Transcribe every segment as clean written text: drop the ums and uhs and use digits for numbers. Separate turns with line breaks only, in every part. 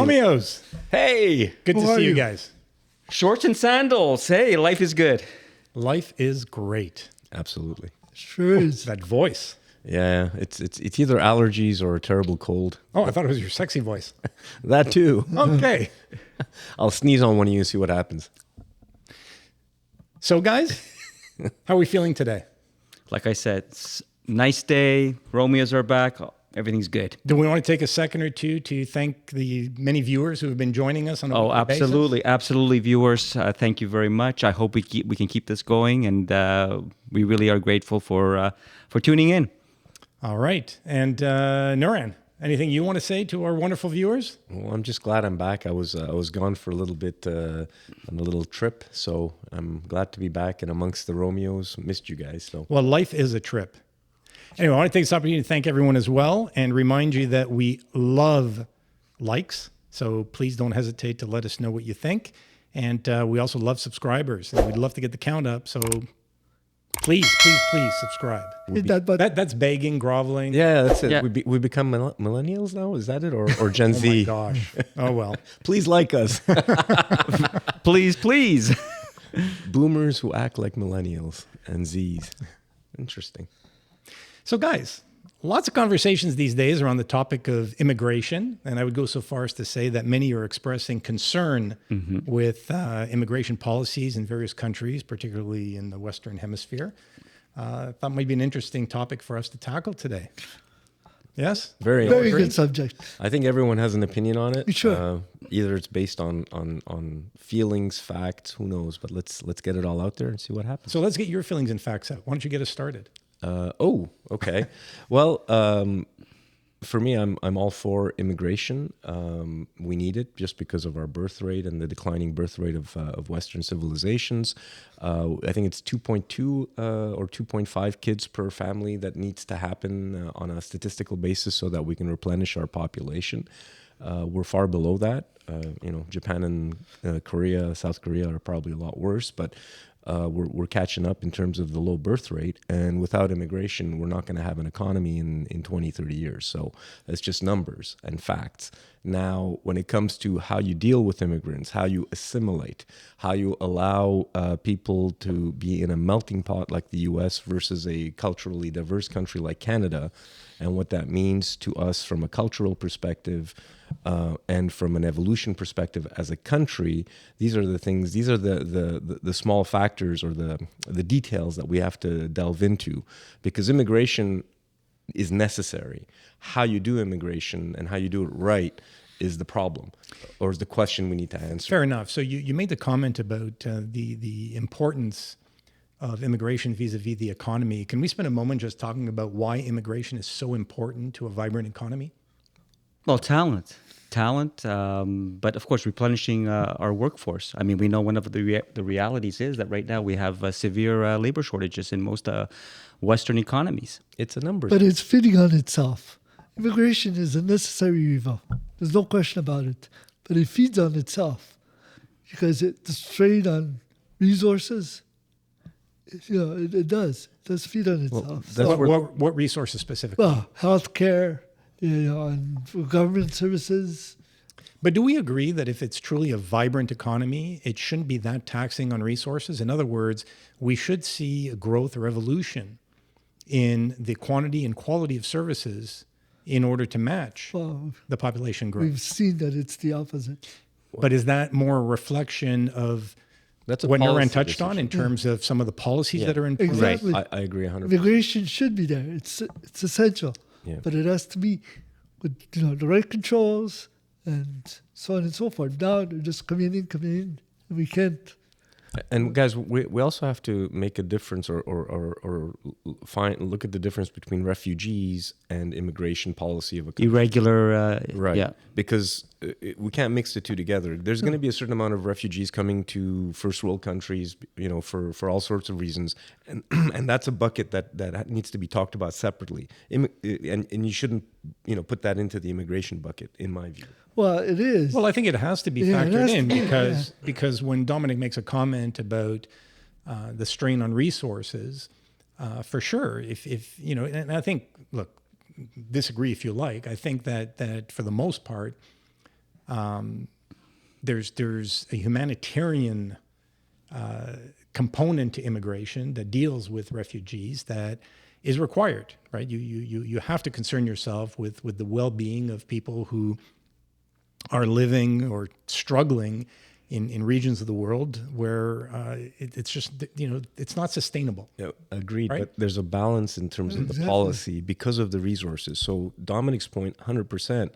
Romeos.
Hey,
Good to see you guys.
shorts and sandals. Hey, life is good.
Life is great.
Absolutely.
Sure is.
That voice.
Yeah, it's either allergies or a terrible cold.
Oh, I thought it was your sexy voice.
That too.
Okay.
I'll sneeze on one of you and see what happens.
So, guys, how are we feeling today?
Like I said, it's a nice day. Romeos are back. Everything's good.
Do we want to take a second or two to thank the many viewers who have been joining us on a
Oh,
weekly basis?
absolutely, viewers. Thank you very much. I hope we can keep this going, and we really are grateful for tuning in.
All right. And Nuran, anything you want to say to our wonderful viewers?
Well, I'm just glad I'm back. I was gone for a little bit on a little trip, so I'm glad to be back and amongst the Romeos. Missed you guys. So
Well, life is a trip. Anyway, I want to take this opportunity to thank everyone as well and remind you that we love likes. So please don't hesitate to let us know what you think. And we also love subscribers. And we'd love to get the count up. So please subscribe.
Hit that button.
That's begging, groveling.
yeah, that's it.
Yeah.
We become millennials now. Is that it, or Gen
Oh, my
Z?
gosh. Oh, well.
Please like us.
Please.
Boomers who act like millennials and Zs. Interesting.
So, guys, lots of conversations these days around the topic of immigration. And I would go so far as to say that many are expressing concern with immigration policies in various countries, particularly in the Western Hemisphere. I thought might be an interesting topic for us to tackle today. Yes?
Very
Very good subject.
I think everyone has an opinion on it.
Sure.
Either it's based on feelings, facts, who knows? But let's get it all out there and see what happens.
So let's get your feelings and facts out. Why don't you get us started?
Okay. Well, for me, I'm all for immigration. We need it just because of our birth rate and the declining birth rate of Western civilizations. I think it's 2.2 or 2.5 kids per family that needs to happen on a statistical basis so that we can replenish our population. We're far below that. Japan and Korea, South Korea are probably a lot worse, but we're catching up in terms of the low birth rate. And without immigration, we're not going to have an economy in 20, 30 years. So it's just numbers and facts. Now, when it comes to how you deal with immigrants, how you assimilate, how you allow people to be in a melting pot like the US versus a culturally diverse country like Canada, and what that means to us from a cultural perspective and from an evolution perspective as a country, these are the things, these are the small factors or the details that we have to delve into, because immigration is necessary. How you do immigration and how you do it right is the problem, or is the question we need to answer.
Fair enough. So you made the comment about the importance of immigration vis-a-vis the economy. Can we spend a moment just talking about why immigration is so important to a vibrant economy?
Well, talent, but of course, replenishing our workforce. I mean, we know one of the realities is that right now we have severe labor shortages in most Western economies.
It's a numbers.
But it's feeding on itself. Immigration is a necessary evil. There's no question about it. But it feeds on itself because the strain on resources, it does. It does feed on itself.
that's
What resources specifically?
Well, healthcare, and for government services.
But do we agree that if it's truly a vibrant economy, it shouldn't be that taxing on resources? In other words, we should see a growth or evolution in the quantity and quality of services in order to match the population growth.
We've seen that it's the opposite.
But is that more a reflation of
That's a
what Nuran
policy
touched on in terms of some of the policies that are in place?
Exactly.
I agree 100%.
Immigration should be there. It's essential.
Yeah.
But it has to be with the right controls and so on and so forth. Now they're just coming in. We can't.
And guys, we also have to make a difference or look at the difference between refugees and immigration policy of a country.
Irregular,
Right.
yeah.
Because we can't mix the two together. There's going to be a certain amount of refugees coming to first world countries, for all sorts of reasons. And that's a bucket that needs to be talked about separately. And you shouldn't, put that into the immigration bucket, in my view.
Well, it is.
Well, I think it has to be
Yeah, it
factored
has
in
to be,
because when Dominic makes a comment about the strain on resources, for sure, if and I think, look, disagree if you like. I think that for the most part, there's a humanitarian component to immigration that deals with refugees that is required, right? You have to concern yourself with the well-being of people who are living or struggling in regions of the world where it's just, it's not sustainable.
Yeah, agreed.
Right?
But there's a balance in terms of the policy because of the resources. So Dominic's point, 100%.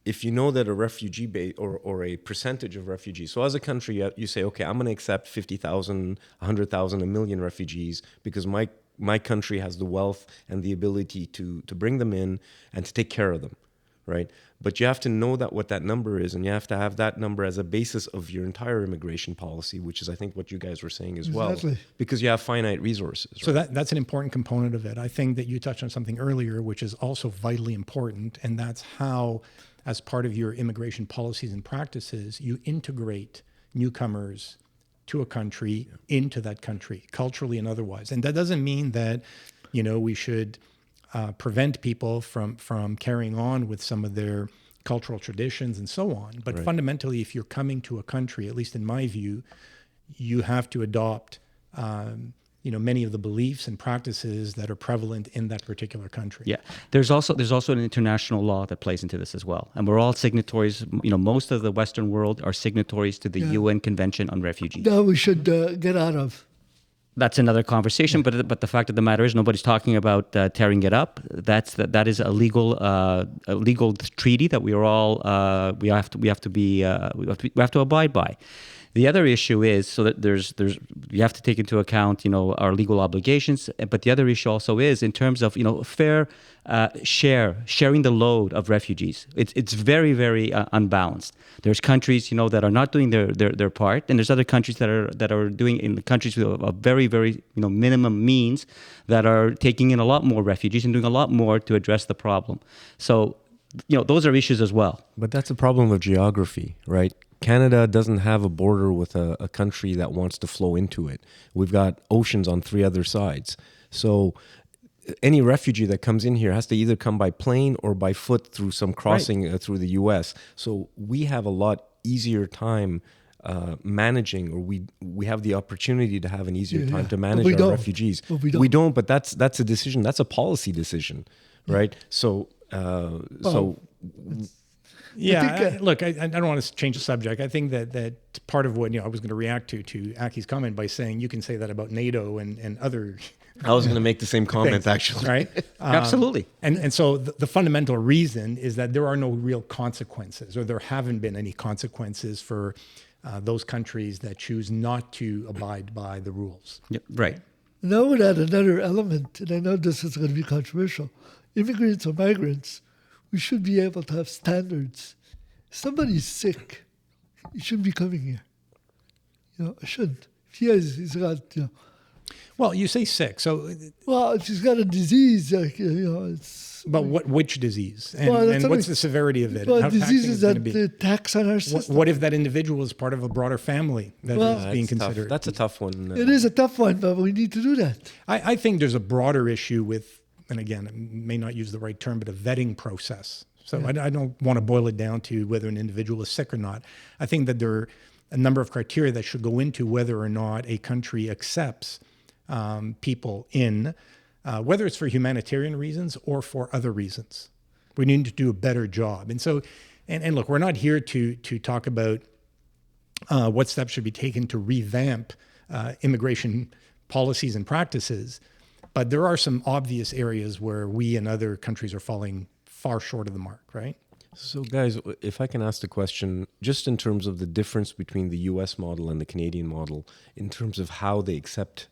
If you know that a refugee base or a percentage of refugees, so as a country, you say, okay, I'm going to accept 50,000, 100,000, 1 million refugees because my country has the wealth and the ability to bring them in and to take care of them, right? But you have to know what that number is, and you have to have that number as a basis of your entire immigration policy, which is, I think, what you guys were saying as well, because you have finite resources. Right?
So that's an important component of it. I think that you touched on something earlier, which is also vitally important, and that's how, as part of your immigration policies and practices, you integrate newcomers to a country into that country, culturally and otherwise. And that doesn't mean that, we should prevent people from carrying on with some of their cultural traditions and so on. But fundamentally, if you're coming to a country, at least in my view, you have to adopt many of the beliefs and practices that are prevalent in that particular country.
Yeah, there's also an international law that plays into this as well, and we're all signatories. Most of the Western world are signatories to the UN Convention on Refugees.
That we should get out of.
That's another conversation, but the fact of the matter is, nobody's talking about tearing it up. That is a legal treaty that we are all we have to abide by. The other issue is so that there's you have to take into account our legal obligations, but the other issue also is in terms of fair sharing the load of refugees. It's very, very unbalanced. There's countries that are not doing their part, and there's other countries that are doing, in the countries with a very, very minimum means, that are taking in a lot more refugees and doing a lot more to address the problem. So those are issues as well.
But that's a problem of geography, right? Canada doesn't have a border with a country that wants to flow into it. We've got oceans on 3 other sides. So any refugee that comes in here has to either come by plane or by foot through some crossing through the U.S. So we have a lot easier time managing, or we have the opportunity to have an easier time to manage our refugees. We don't, but that's a decision. That's a policy decision, right? So
Yeah, look, I don't want to change the subject. I think that part of what I was going to react to Aki's comment by saying you can say that about NATO and other.
I was going to make the same comment,
things,
actually.
Right?
Absolutely.
And so the fundamental reason is that there are no real consequences, or there haven't been any consequences for those countries that choose not to abide by the rules.
Yep, right.
And I would add another element, and I know this is going to be controversial. Immigrants or migrants, we should be able to have standards. If somebody's sick, he shouldn't be coming here. I shouldn't. If he's got,
Well, you say sick, so.
Well, if he's got a disease, it's.
But which disease? And what's the severity of it?
Well,
How
diseases
taxing is
that tax on our system.
What if that individual is part of a broader family that is being considered?
Tough. That's a tough one.
It is a tough one, but we need to do that.
I think there's a broader issue with, and again, I may not use the right term, but a vetting process. So I don't want to boil it down to whether an individual is sick or not. I think that there are a number of criteria that should go into whether or not a country accepts people in, whether it's for humanitarian reasons or for other reasons. We need to do a better job. And so, and look, we're not here to talk about what steps should be taken to revamp immigration policies and practices, but there are some obvious areas where we and other countries are falling far short of the mark, right?
So guys, if I can ask the question, just in terms of the difference between the US model and the Canadian model, in terms of how they accept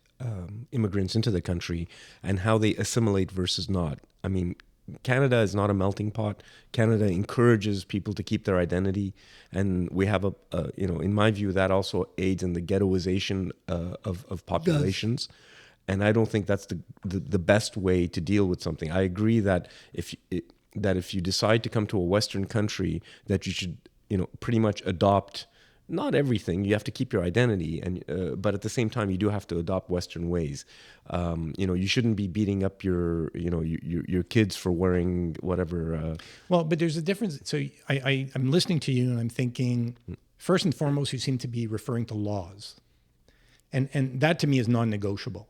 immigrants into the country and how they assimilate versus not. I mean, Canada is not a melting pot. Canada encourages people to keep their identity. And we have in my view, that also aids in the ghettoization of populations. Yes. And I don't think that's the best way to deal with something. I agree that if you decide to come to a Western country, that you should, pretty much adopt not everything. You have to keep your identity, and but at the same time, you do have to adopt Western ways. You shouldn't be beating up your kids for wearing whatever.
Well, but there's a difference. So I'm listening to you and I'm thinking, first and foremost, you seem to be referring to laws. And that to me is non-negotiable.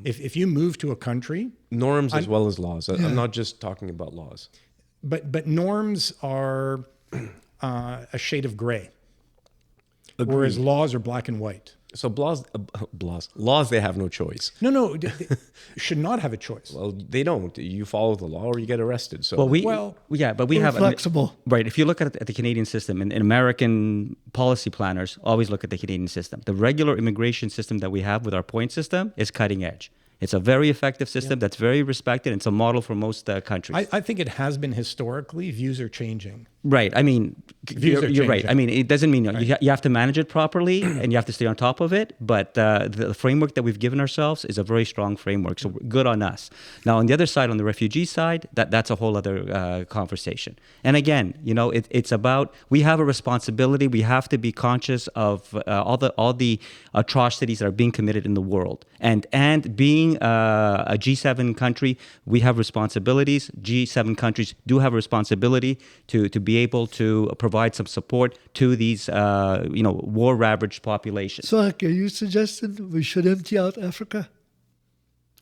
If you move to a country...
Norms as well as laws. I'm not just talking about laws.
But norms are a shade of gray.
Agreed.
Whereas laws are black and white.
So laws, they have no choice.
No, they should not have a choice.
Well, they don't. You follow the law or you get arrested. So
but we have
flexible.
Right. If you look at the Canadian system, and American policy planners always look at the Canadian system. The regular immigration system that we have with our point system is cutting edge. It's a very effective system that's very respected. And it's a model for most countries.
I think it has been historically. Views are changing.
Right. I mean, you're right.
changing.
I mean, it doesn't mean you have to manage it properly and you have to stay on top of it. But the framework that we've given ourselves is a very strong framework. So good on us. Now, on the other side, on the refugee side, that's a whole other conversation. And again, it's about, we have a responsibility. We have to be conscious of all the atrocities that are being committed in the world. And being a G7 country, we have responsibilities. G7 countries do have a responsibility to be able to provide some support to these, war-ravaged populations.
So, are you suggesting we should empty out Africa?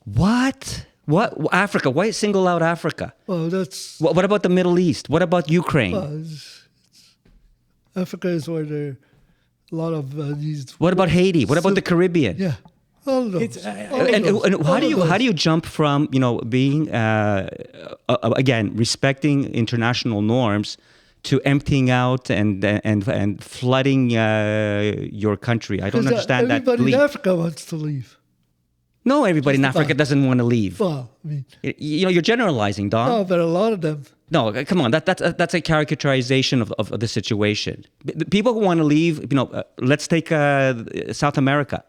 What? Africa? Why single out Africa?
Well, that's...
What about the Middle East? What about Ukraine?
Well, Africa is where there are a lot of these...
What about Haiti? What about the Caribbean?
Yeah. All of those.
And how do you jump from being again respecting international norms to emptying out and flooding your country? I don't understand that.
Everybody in Africa wants to leave.
No, everybody in Africa doesn't want to leave.
Well, I mean,
you're generalizing, Don.
no, but a lot of them.
No, come on. That's a caricaturization of the situation. People who want to leave, let's take South America.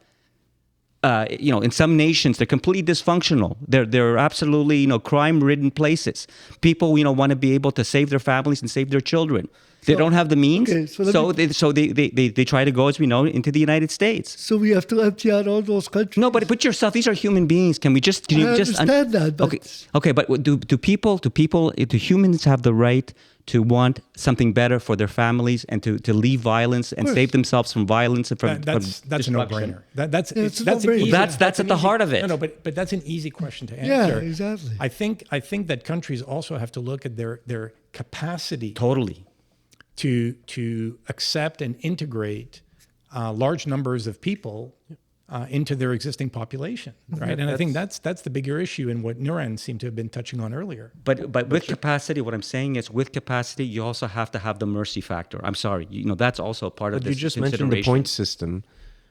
In some nations, they're completely dysfunctional. They're absolutely, crime-ridden places. People, want to be able to save their families and save their children. They don't have the means,
okay,
so they try to go, as we know, into the United States.
So we have to empty out all those countries.
No, but put yourself. These are human beings. Can you
understand that? But
okay, but do humans have the right to want something better for their families and to leave violence and save themselves from violence and from
that's a
destruction?
no-brainer. That's
at the heart of it.
No, but that's an easy question to answer.
yeah, exactly.
I think that countries also have to look at their capacity
Totally.
to accept and integrate large numbers of people into their existing population, right? And I think that's the bigger issue in what Nuran seemed to have been touching on earlier.
But with capacity, what I'm saying is with capacity, you also have to have the mercy factor. I'm sorry, that's also part of
But
this
you just mentioned the point system.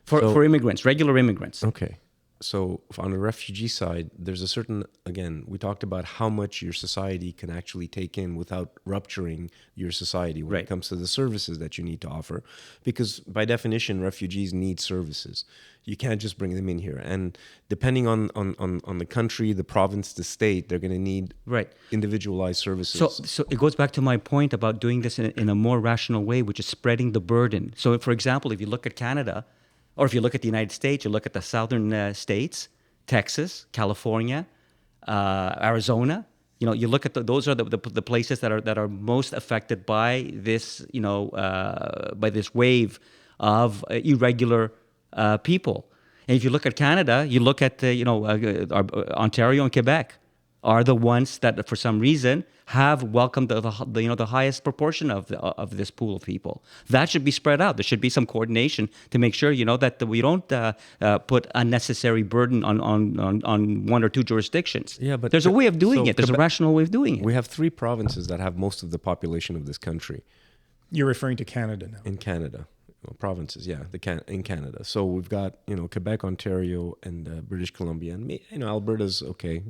For immigrants, regular immigrants.
Okay. So on the refugee side, there's a certain, again, we talked about how much your society can actually take in without rupturing your society when it comes to the services that you need to offer. Because by definition, refugees need services. You can't just bring them in here. And depending on the country, the province, the state, they're going to need individualized services.
So it goes back to my point about doing this in a more rational way, which is spreading the burden. So for example, if you look at Canada, or if you look at the United States, you look at the southern states, Texas, California, Arizona. You look at those are the places that are most affected by this wave of irregular people. And if you look at Canada, you look at Ontario and Quebec are the ones that, for some reason, have welcomed the highest proportion of this pool of people. That should be spread out. There should be some coordination to make sure that we don't put unnecessary burden on one or two jurisdictions.
Yeah, but
there's a way of doing it. There's a rational way of doing it.
We have 3 provinces that have most of the population of this country.
You're referring to Canada now.
In Canada. Provinces, yeah, in Canada. So we've got, Quebec, Ontario, and British Columbia, and Alberta's okay,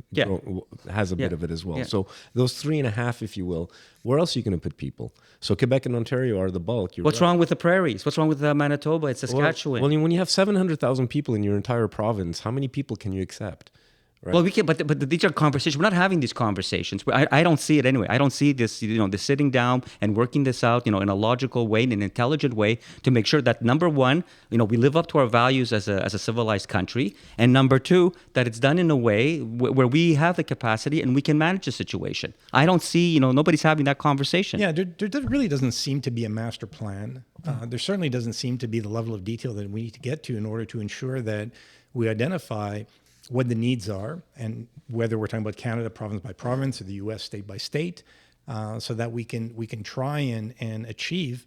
has a bit of it as well.
Yeah.
So those 3.5, if you will, where else are you going to put people? So Quebec and Ontario are the bulk.
What's wrong with the prairies? What's wrong with Manitoba? It's Saskatchewan.
Well, when you have 700,000 people in your entire province, how many people can you accept? Right.
Well, we can, but these are conversations. We're not having these conversations. I don't see it anyway. I don't see this, this sitting down and working this out, in a logical way, in an intelligent way, to make sure that number one, we live up to our values as a civilized country, and number two, that it's done in a way where we have the capacity and we can manage the situation. I don't see, nobody's having that conversation.
Yeah, there really doesn't seem to be a master plan. There certainly doesn't seem to be the level of detail that we need to get to in order to ensure that we identify what the needs are, and whether we're talking about Canada province by province or the U.S. state by state, so that we can try and achieve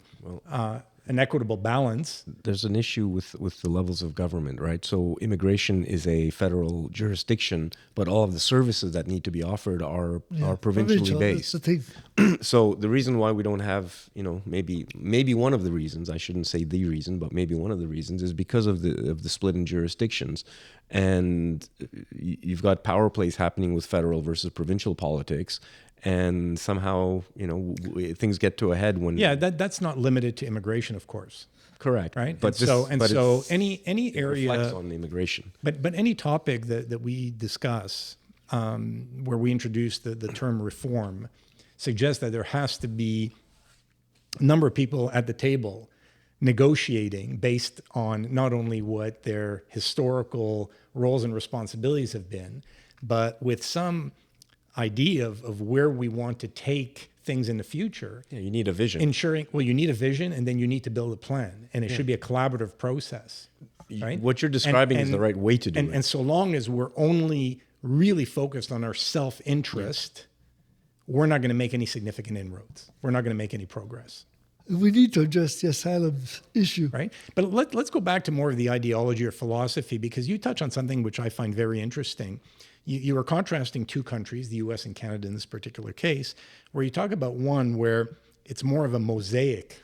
an equitable balance.
There's an issue with the levels of government, right? So immigration is a federal jurisdiction, but all of the services that need to be offered are provincially based.
That's the thing.
So the reason why we don't have, maybe one of the reasons, I shouldn't say the reason, but maybe one of the reasons is because of the split in jurisdictions. And you've got power plays happening with federal versus provincial politics. And somehow, things get to a head when...
Yeah, that's not limited to immigration, of course.
Correct.
Right?
But
any area...
reflects on the immigration.
But any topic that we discuss where we introduce the term reform suggests that there has to be a number of people at the table negotiating based on not only what their historical roles and responsibilities have been, but with some idea of where we want to take things in the future.
Yeah, you need a vision.
You need a vision, and then you need to build a plan, and it should be a collaborative process. Right?
What you're describing is the right way to do it.
And so long as we're only really focused on our self-interest, we're not going to make any significant inroads. We're not going to make any progress.
We need to address the asylum issue.
Right? But let's go back to more of the ideology or philosophy, because you touch on something which I find very interesting. You are contrasting two countries, the U.S. and Canada in this particular case, where you talk about one where it's more of a mosaic,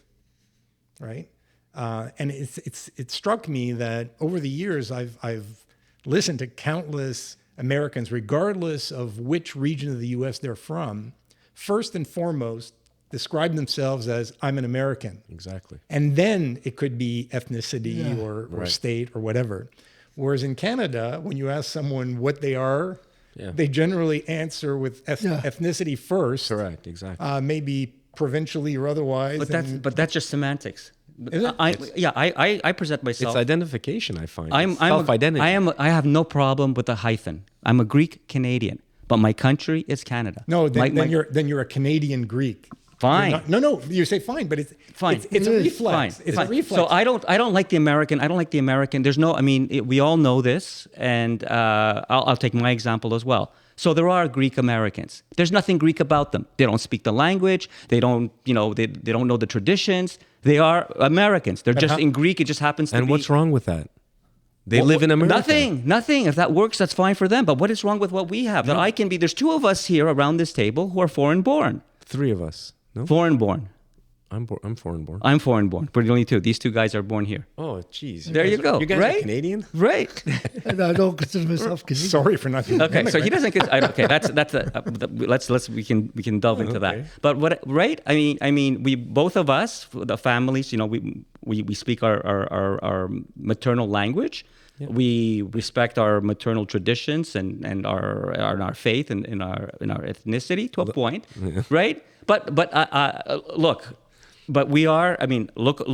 right? And it struck me that over the years I've listened to countless Americans, regardless of which region of the U.S. they're from, first and foremost describe themselves as, I'm an American.
Exactly.
And then it could be ethnicity or state or whatever. Whereas in Canada, when you ask someone what they are, they generally answer with ethnicity first.
Correct, exactly.
Maybe provincially or otherwise.
But that's just semantics.
Is it?
I present myself.
It's identification, I find.
I'm
self-identity.
I have no problem with the hyphen. I'm a Greek Canadian, but my country is Canada.
No, then you're a Canadian Greek.
Fine.
No. You say fine, but it's
fine.
It's a reflex.
Fine.
It's
fine.
a reflex.
So I don't like the American. I don't like the American. There's no. We all know this, and I'll take my example as well. So there are Greek Americans. There's nothing Greek about them. They don't speak the language. They don't. They don't know the traditions. They are Americans. They're just in Greek. It just happens to be.
And what's wrong with that? They live in America.
Nothing. If that works, that's fine for them. But what is wrong with what we have? That I can be. There's two of us here around this table who are foreign born.
Three of us. No?
Foreign born.
I'm foreign born.
I'm foreign born. We're the only two. These two guys are born here.
Oh, jeez.
There you go.
You guys
right?
are Canadian?
Right.
And I don't consider myself Canadian.
Sorry for not being
Okay, so he doesn't. Okay, let's we can delve into that. But what? Right? I mean, we both of us, the families, we speak our maternal language. Yeah. We respect our maternal traditions and our faith and in our ethnicity to a point, right? But look. But we are, look,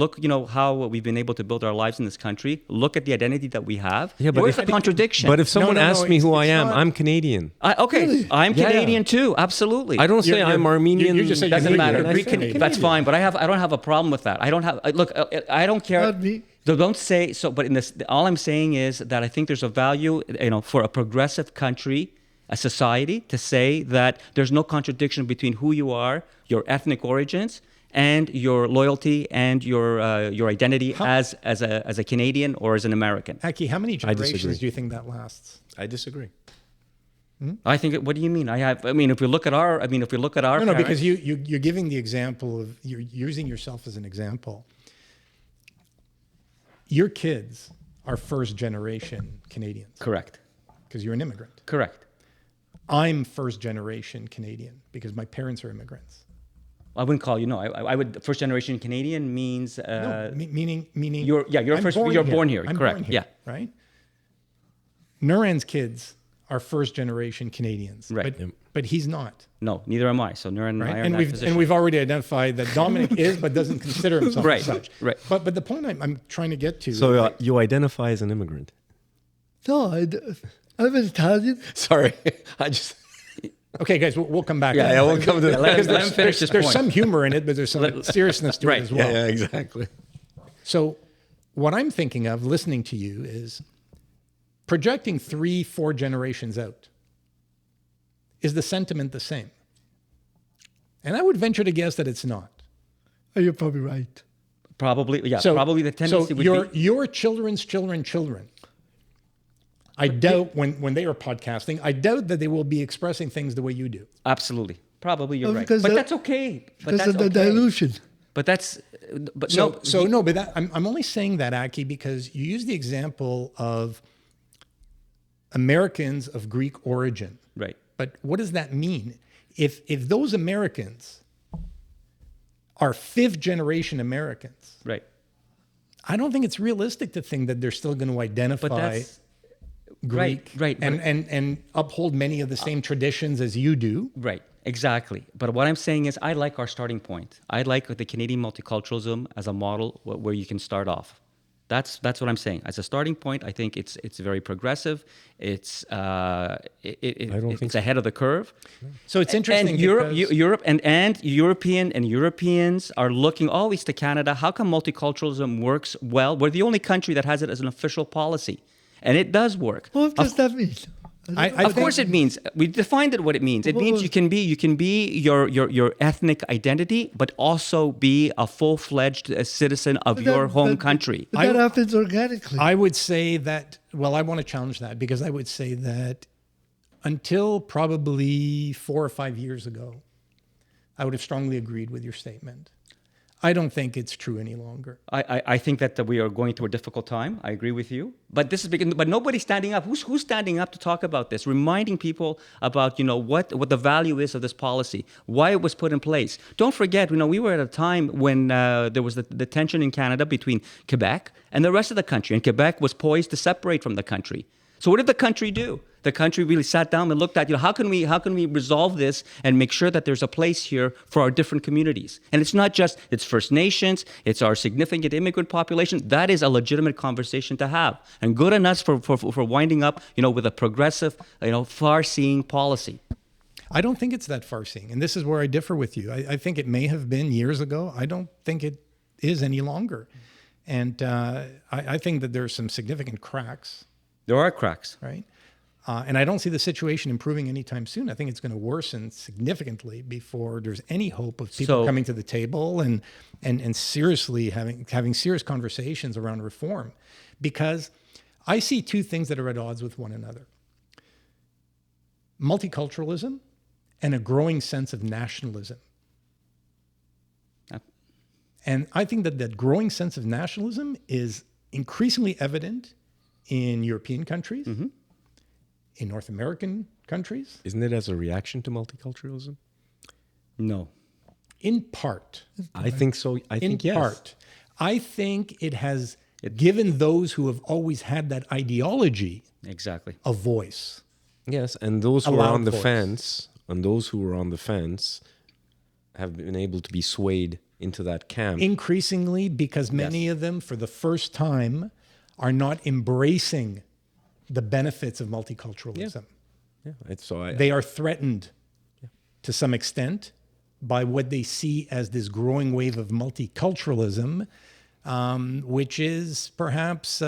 how we've been able to build our lives in this country. Look at the identity that we have. Yeah, but where's the contradiction?
But if someone asks me who I am, I'm Canadian.
Really?
I'm Canadian too, absolutely.
I don't say I'm Armenian.
You just say
doesn't matter.
Canadian.
That's fine, but I don't have a problem with that. I don't have, look, I don't care.
Not me.
Don't say, so, but in this, all I'm saying is that I think there's a value, for a progressive country, a society, to say that there's no contradiction between who you are, your ethnic origins, and your loyalty and your identity as a Canadian or as an American.
Aki, how many generations do you think that lasts?
I disagree.
I think. What do you mean? If we look at our.
No, because you're giving the example of, you're using yourself as an example. Your kids are first generation Canadians.
Correct.
Because you're an immigrant.
Correct.
I'm first generation Canadian because my parents are immigrants.
I wouldn't call you. No, I would. First generation Canadian means
meaning
you're
I'm
born here.
I'm
Correct.
Born here, right. Nuran's kids are first generation Canadians.
Right.
But he's not.
No, neither am I. So Nur and I
Right?
are in that position.
And we've already identified that Dominic is, but doesn't consider himself
Right,
as such.
right.
But the point I'm trying to get to.
So you identify as an immigrant?
No, I'm an Italian.
Sorry, I just.
Okay, guys, we'll come back.
Yeah, we'll come to that.
Let him finish this
There's
point.
some humor in it, but there's some seriousness to
Right.
it as well.
Yeah, exactly.
So what I'm thinking of listening to you is projecting 3-4 generations out. Is the sentiment the same? And I would venture to guess that it's not.
Oh, you're probably right.
Probably, yeah.
So,
probably the tendency would be.
your children's children. I doubt when they are podcasting, I doubt that they will be expressing things the way you do.
Absolutely. Probably you're
No,
right.
because
But
that-
that's okay. But
Because
that's
of the
okay.
dilution.
But that's. But
So,
no.
but that, I'm only saying that, Aki, because you use the example of Americans of Greek origin.
Right.
But what does that mean? If those Americans are 5th generation Americans,
Right.
I don't think it's realistic to think that they're still going to identify
But that's.
Greek
right,
and uphold many of the same traditions as you do.
Right, exactly. But what I'm saying is, I like our starting point. I like the Canadian multiculturalism as a model where you can start off. That's what I'm saying. As a starting point, I think it's very progressive. It's it's ahead of the curve.
So it's interesting.
And Europe,
because-
Europe, and Europeans are looking always to Canada. How come multiculturalism works well? We're the only country that has it as an official policy, and it does work.
What does that mean?
I
Of course, it means we defined it. What it means, it
What
means
was-
you can be your ethnic identity, but also be a full-fledged citizen of your home country.
But that happens organically.
I would say that, well, I want to challenge that because I would say that until probably 4 or 5 years ago, I would have strongly agreed with your statement. I don't think it's true any longer.
I think that we are going through a difficult time. I agree with you. But this is but nobody's standing up. Who's standing up to talk about this? Reminding people about what the value is of this policy, why it was put in place. Don't forget, we were at a time when there was the tension in Canada between Quebec and the rest of the country, and Quebec was poised to separate from the country. So what did the country do? The country really sat down and looked at, how can we resolve this and make sure that there's a place here for our different communities? And it's not just, it's First Nations, it's our significant immigrant population. That is a legitimate conversation to have. And good on us for winding up, with a progressive, far-seeing policy.
I don't think it's that far-seeing. And this is where I differ with you. I think it may have been years ago. I don't think it is any longer. And I think that there are some significant cracks.
There are cracks.
Right? And I don't see the situation improving anytime soon. I think it's going to worsen significantly before there's any hope of people coming to the table and seriously having serious conversations around reform. Because I see two things that are at odds with one another. Multiculturalism and a growing sense of nationalism. And I think that growing sense of nationalism is increasingly evident in European countries, in North American countries.
Isn't it as a reaction to multiculturalism?
No.
In part.
I think so. I think yes.
In part. I think it has given those who have always had that ideology
Exactly.
a voice.
Yes, and those who
A
are
loud
on the
voice.
fence, have been able to be swayed into that camp.
Increasingly, because many of them, for the first time, are not embracing the benefits of multiculturalism.
Yeah,
They are threatened to some extent by what they see as this growing wave of multiculturalism, which is perhaps...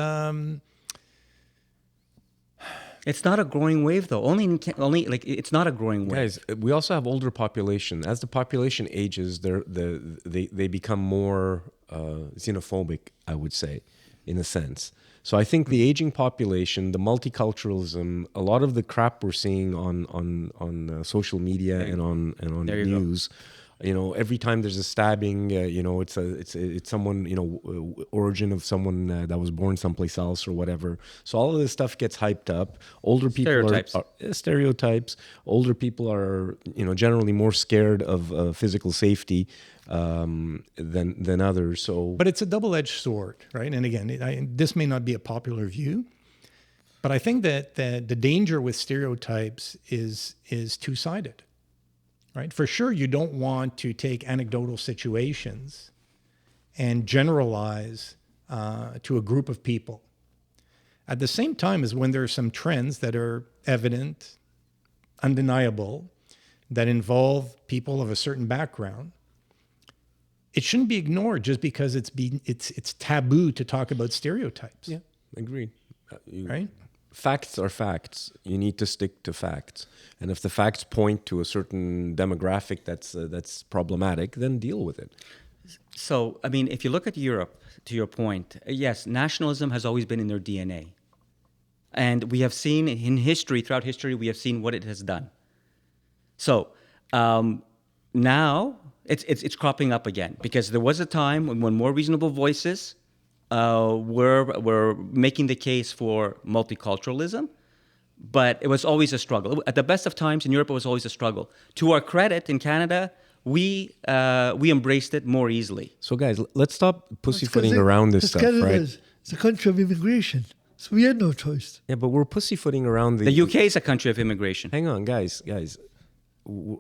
It's not a growing wave, though. It's not a growing wave.
Guys, we also have older population. As the population ages, they become more xenophobic, I would say, in a sense. So I think the aging population, the multiculturalism, a lot of the crap we're seeing on social media and on news. Every time there's a stabbing, it's someone, origin of someone that was born someplace else or whatever. So all of this stuff gets hyped up. Older people are stereotypes. Older people are, generally more scared of physical safety than others. So,
But it's a double-edged sword, right? And again, this may not be a popular view, But I think that the danger with stereotypes is two-sided, right? For sure, you don't want to take anecdotal situations and generalize to a group of people. At the same time as when there are some trends that are evident, undeniable, that involve people of a certain background, it shouldn't be ignored just because it's taboo to talk about stereotypes.
Yeah, agreed.
Right?
Facts are facts. You need to stick to facts. And if the facts point to a certain demographic that's problematic, then deal with it.
So, I mean, if you look at Europe, to your point, yes, nationalism has always been in their DNA. And we have seen in history, throughout history, we have seen what it has done. So now it's cropping up again, because there was a time when more reasonable voices were making the case for multiculturalism, but it was always a struggle. At the best of times in Europe, it was always a struggle. To our credit, in Canada, we embraced it more easily.
So guys, let's stop pussyfooting around this stuff,
Canada
right?
It's a country of immigration, so we had no choice.
Yeah, but we're pussyfooting around
The UK is a country of immigration.
Hang on, guys.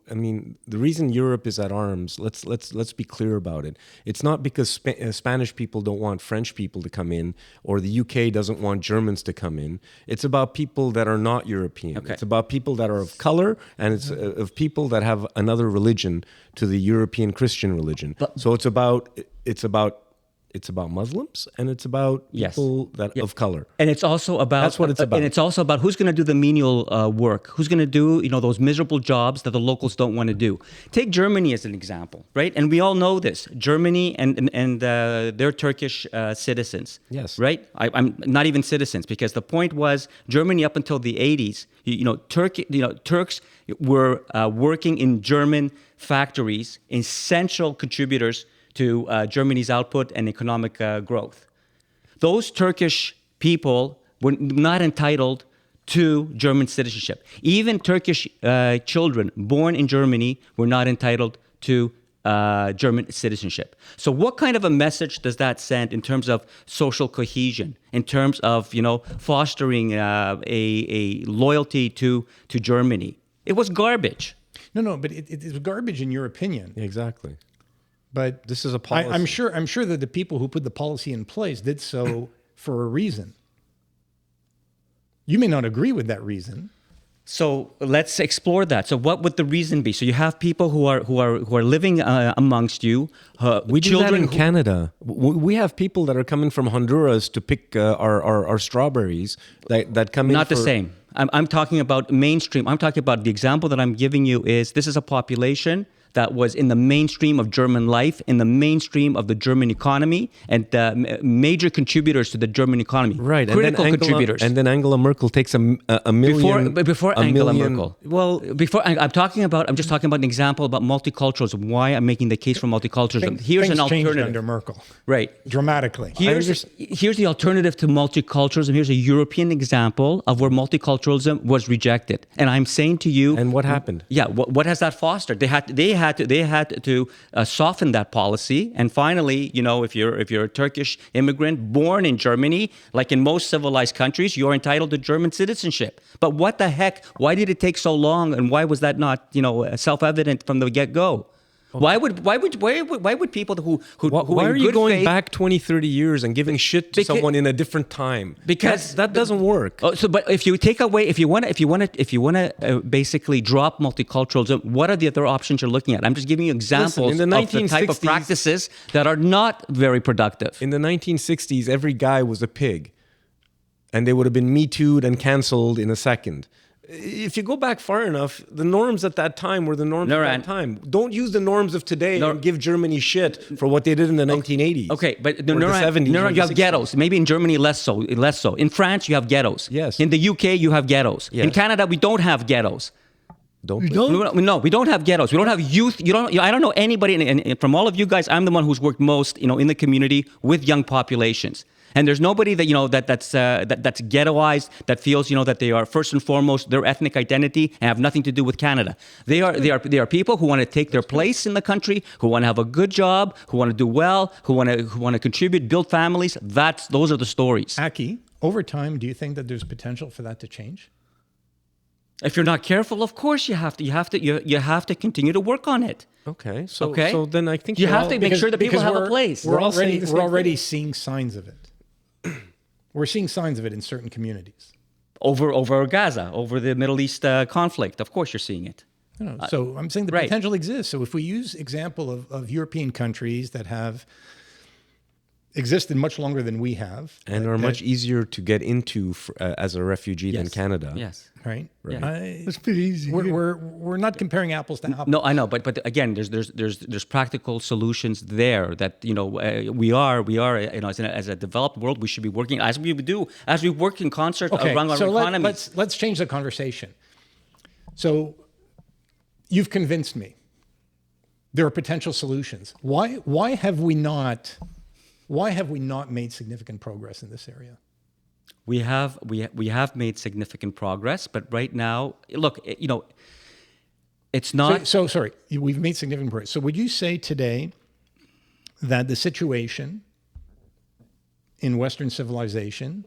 I mean, the reason Europe is at arms, let's be clear about it. It's not because Spanish people don't want French people to come in, or the UK doesn't want Germans to come in. It's about people that are not European.
Okay.
It's about people that are of color, and it's of people that have another religion to the European Christian religion. So it's about Muslims, and it's about people that of color.
And it's also about
That's what it's about.
And it's also about who's going to do the menial work, who's going to do those miserable jobs that the locals don't want to do. Take Germany as an example, right? And we all know this: Germany and their Turkish citizens.
Yes.
Right. I'm not even citizens, because the point was Germany up until the 80s. Turks were working in German factories, essential contributors to Germany's output and economic growth. Those Turkish people were not entitled to German citizenship. Even Turkish children born in Germany were not entitled to German citizenship. So what kind of a message does that send in terms of social cohesion, in terms of fostering a loyalty to Germany? It was garbage.
No, but it was garbage in your opinion.
Exactly.
But
this is a policy.
I'm sure that the people who put the policy in place did so for a reason. You may not agree with that reason.
So let's explore that. So what would the reason be? So you have people who are living amongst you.
We do that in Canada. We have people that are coming from Honduras to pick our strawberries that come in.
Not the same. I'm talking about mainstream. I'm talking about the example that I'm giving you is this is a population that was in the mainstream of German life, in the mainstream of the German economy, and major contributors to the German economy.
Right,
critical contributors.
And then Angela Merkel takes a million.
Before Angela Merkel. Well, I'm just talking about an example about multiculturalism. Why I'm making the case for multiculturalism. Here's
Things
an alternative
changed under Merkel.
Right.
Dramatically.
Here's the alternative to multiculturalism. Here's a European example of where multiculturalism was rejected. And I'm saying to you.
And what happened?
Yeah. What has that fostered? They had to soften that policy. And finally, if you're a Turkish immigrant born in Germany, like in most civilized countries, you're entitled to German citizenship. But what the heck? Why did it take so long? And why was that not self-evident from the get-go? Okay. Why would people who
why are you going back 20, 30 years and giving shit to someone in a different time?
Because
that doesn't work.
But if you take away, if you want to basically drop multiculturalism, what are the other options you're looking at? I'm just giving you examples of the type of practices that are not very productive.
In the 1960s, every guy was a pig, and they would have been Me Too'd and canceled in a second. If you go back far enough, the norms at that time were the norms at that time. Don't use the norms of today and give Germany shit for what they did in the 1980s.
Okay, but
the 70s.
You have ghettos. Maybe in Germany less so. In France, you have ghettos.
Yes.
In the UK, you have ghettos.
Yes.
In Canada, we don't have ghettos.
We don't?
No, we don't have ghettos. We don't have youth. I don't know anybody. And from all of you guys, I'm the one who's worked most, in the community with young populations. And there's nobody that that's ghettoized, that feels that they are first and foremost their ethnic identity and have nothing to do with Canada. They are people who want to take their place in the country, who want to have a good job, who want to do well, who want to contribute, build families. Those are the stories.
Aki, over time, do you think that there's potential for that to change?
If you're not careful, of course you have to continue to work on it.
Okay. So
Okay.
so then I think
You
we're
have
all-
to make sure that people have a place.
We're
all saying the
already
same
seeing signs of it. We're seeing signs of it in certain communities.
Over Gaza, over the Middle East conflict. Of course, you're seeing it.
So I'm saying the
right.
potential exists. So if we use example of European countries that have existed much longer than we have,
and are much easier to get into as a refugee than Canada.
Yes.
right?
Yeah.
It's pretty easy.
We're not comparing apples to apples.
No, I know, but again, there's practical solutions there that we are as a developed world, we should be working as we work in concert around our economies.
Let's change the conversation. So you've convinced me there are potential solutions. Why have we not made significant progress in this area?
We have made significant progress, but right now, look, it's not.
So sorry, we've made significant progress. So would you say today that the situation in Western civilization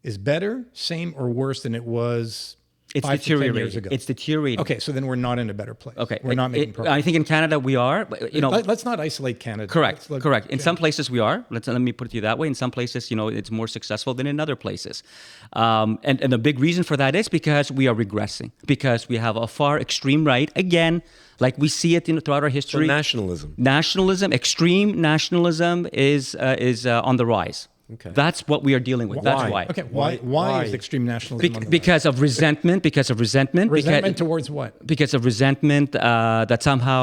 is better, same, or worse than it was
It's
5 to 10
deteriorating.
years ago?
It's deteriorating.
Okay, so then we're not in a better place.
Okay,
we're not making progress.
I think in Canada we are. But,
Let's not isolate Canada.
correct.
Let's
Correct. In some places we are. Let me put it that way. In some places, it's more successful than in other places. And the big reason for that is because we are regressing. Because we have a far extreme right again, like we see it throughout our
So
history.
nationalism.
Extreme nationalism is on the rise.
Okay.
That's what we are dealing with. That's why.
Okay, why is extreme nationalism on the rise?
Because of resentment.
Resentment towards what?
Because of resentment that somehow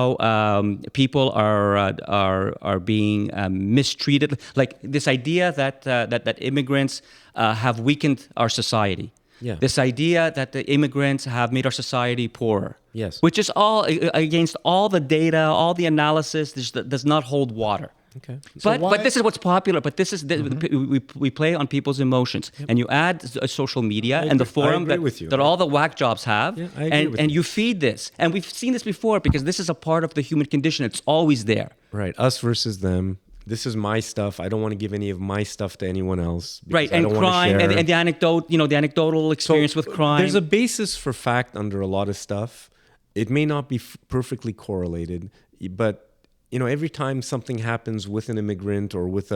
people are being mistreated. Like this idea that immigrants have weakened our society.
Yeah.
This idea that the immigrants have made our society poorer.
Yes.
Which is all against all the data, all the analysis. This does not hold water.
Okay.
But this is what's popular. But this is we play on people's emotions, and you add social media and the forum that all the whack jobs have,
Yeah, I agree with
and
you.
you feed this. And we've seen this before because this is a part of the human condition. It's always there.
Right. Us versus them. This is my stuff. I don't want to give any of my stuff to anyone else.
Right,
I
and
don't want to
crime
share.
and the anecdote, the anecdotal experience with crime.
There's a basis for fact under a lot of stuff. It may not be perfectly correlated, but every time something happens with an immigrant or with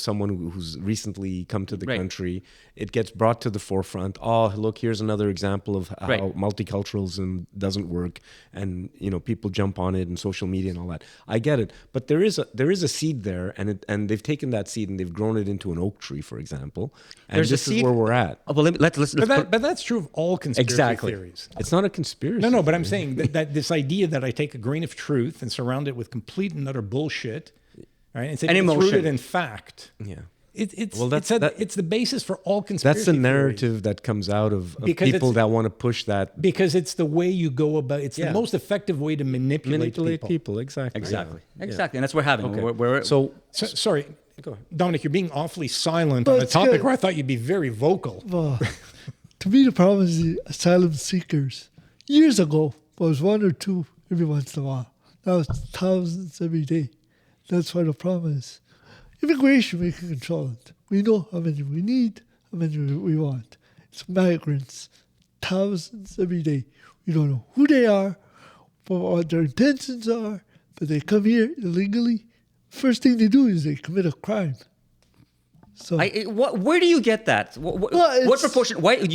someone who's recently come to the country, it gets brought to the forefront. Oh, look, here's another example of how multiculturalism doesn't work, and people jump on it and social media and all that. I get it, but there is a seed there, and they've taken that seed and they've grown it into an oak tree, for example. And this is where we're at.
Well, let's
But that's true of all conspiracy theories.
It's not a conspiracy.
No, but I'm saying that this idea that I take a grain of truth and surround it with complete and utter bullshit, right? And say it's rooted in fact.
Yeah.
It's the basis for all conspiracy
That's the
theories.
narrative that comes out of
Because
people that want to push that.
Because it's the way you go about. It's the most effective way to manipulate people.
Exactly.
Exactly.
Yeah.
And that's what we're having.
Okay.
Sorry,
Go ahead.
Dominic, you're being awfully silent
But
on a
it's
topic
good.
where I thought you'd be very vocal.
Well, to me, the problem is the asylum seekers. Years ago, it was one or two every once in a while. Now it's thousands every day. That's why the problem is. Immigration, we can control it. We know how many we need, how many we want. It's migrants, thousands every day. We don't know who they are, what their intentions are, but they come here illegally. First thing they do is they commit a crime. So
where do you get that? What
it's-
proportion? Why are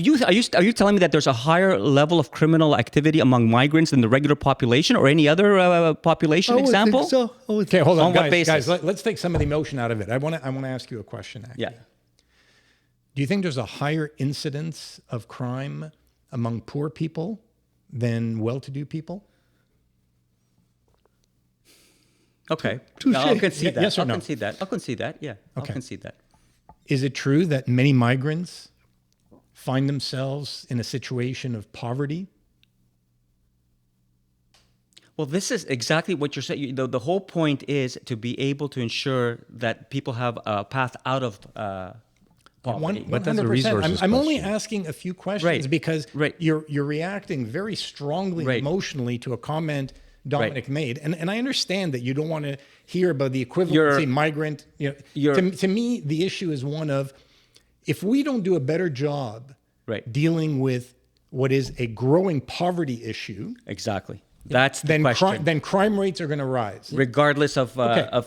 you telling me that there's a higher level of criminal activity among migrants than the regular population or any other population
I would
example?
think so. I would
Okay, hold on,
On what basis?
guys. Let's take some of the emotion out of it. I want to ask you a question. Actually.
Yeah.
Do you think there's a higher incidence of crime among poor people than well-to-do people?
Okay.
Touche.
I'll concede that.
Yes or
I'll
no?
concede that. I'll concede that. Yeah. I'll
Okay.
concede that.
Is it true that many migrants find themselves in a situation of poverty?
Well, this is exactly what you're saying. The whole point is to be able to ensure that people have a path out of poverty.
But that's a
100%.
resources
I'm only
question.
asking a few questions
Right.
because
Right.
you're reacting very strongly
Right.
emotionally to a comment Dominic
Right.
made. And I understand that you don't want to hear about the equivalency migrant. To me, the issue is one of if we don't do a better job
Right.
dealing with what is a growing poverty issue,
Exactly. That's the question.
then crime rates are going to rise.
Regardless of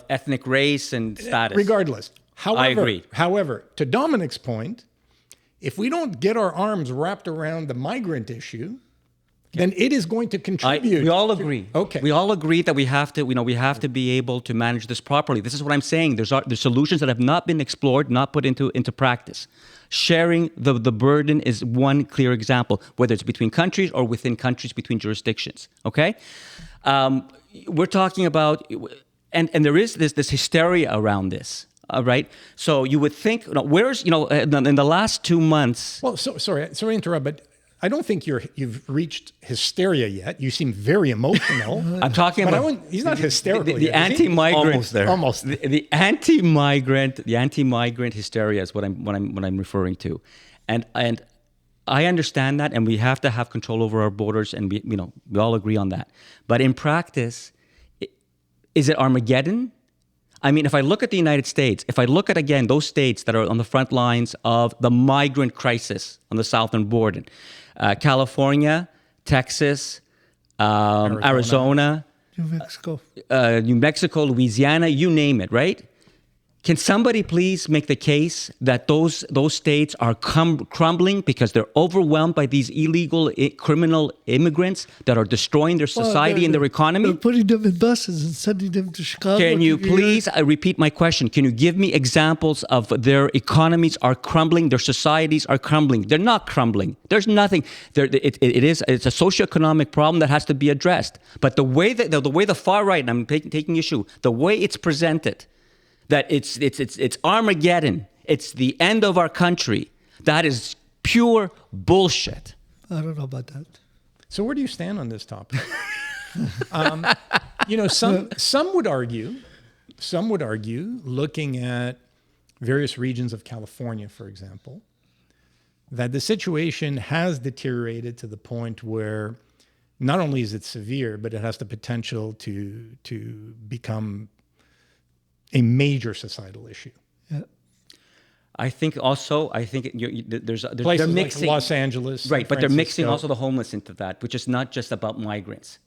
ethnic race and status.
Regardless. However,
I agree.
However, to Dominic's point, if we don't get our arms wrapped around the migrant issue, then it is going to contribute.
We all agree.
Okay.
We all agree that we have to be able to manage this properly. This is what I'm saying. There's solutions that have not been explored, not put into practice. Sharing the burden is one clear example, whether it's between countries or within countries, between jurisdictions. Okay, we're talking about, and there is this hysteria around this. Right. So you would think, in the last 2 months.
Well, sorry to interrupt, but I don't think you've reached hysteria yet. You seem very emotional.
I'm talking about.
He's not hysterical.
The anti-migrant.
Almost there.
Almost.
The anti-migrant hysteria is what I'm referring to, and I understand that, and we have to have control over our borders, and we all agree on that. But in practice, is it Armageddon? I mean, if I look at the United States, if I look at, again, those states that are on the front lines of the migrant crisis on the southern border, California, Texas, Arizona,
New
Mexico, Louisiana, you name it, right? Can somebody please make the case that those states are crumbling because they're overwhelmed by these illegal criminal immigrants that are destroying their society and their economy?
They're putting them in buses and sending them to Chicago.
Can you please repeat my question? Can you give me examples of their economies are crumbling, their societies are crumbling? They're not crumbling. There's nothing. It's a socioeconomic problem that has to be addressed. But the way the far right, and I'm taking issue, the way it's presented, that it's Armageddon, it's the end of our country, that is pure bullshit.
I don't know about that.
So where do you stand on this topic? Some would argue, looking at various regions of California, for example, that the situation has deteriorated to the point where not only is it severe, but it has the potential to become a major societal issue.
Yeah.
I think there's
Places
they're mixing
like Los Angeles,
right,
San
but they're mixing
Francisco.
also the homeless into that, which is not just about migrants.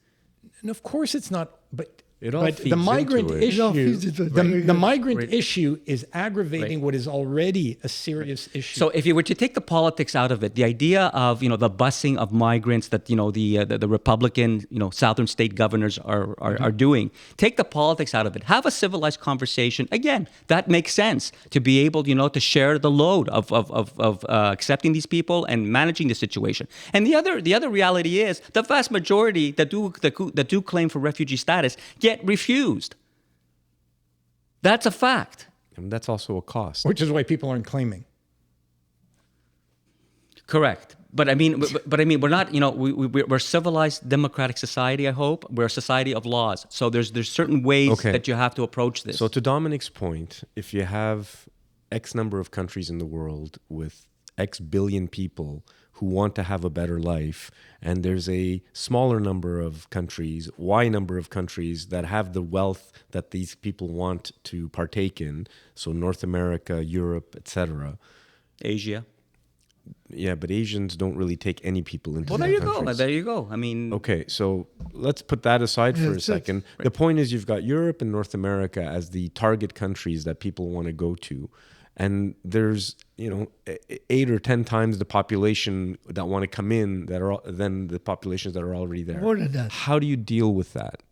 And of course, it's not. But
It all feeds
the migrant
into it.
It all
issue,
feeds into it.
the migrant issue is aggravating what is already a serious issue.
So if you were to take the politics out of it, the idea of the busing of migrants that the Republican southern state governors are doing, take the politics out of it. Have a civilized conversation. Again, that makes sense to be able to share the load of accepting these people and managing the situation. And the other reality is the vast majority that do claim for refugee status get refused. That's a fact.
And that's also a cost.
which is why people aren't claiming.
Correct. But I mean, we're not. We're a civilized democratic society. I hope we're a society of laws. So there's certain ways that you have to approach this.
So to Dominic's point, if you have X number of countries in the world with X billion people who want to have a better life, and there's a smaller number of countries, Y number of countries that have the wealth that these people want to partake in, so North America, Europe, etc.
Asia.
Yeah, but Asians don't really take any people into
Well,
their
there you
countries.
go. There you go. I mean,
Okay, so let's put that aside for a second. The point is you've got Europe and North America as the target countries that people want to go to. And there's, 8 or 10 times the population that want to come in than the populations that are already there.
More than that.
How do you deal with that?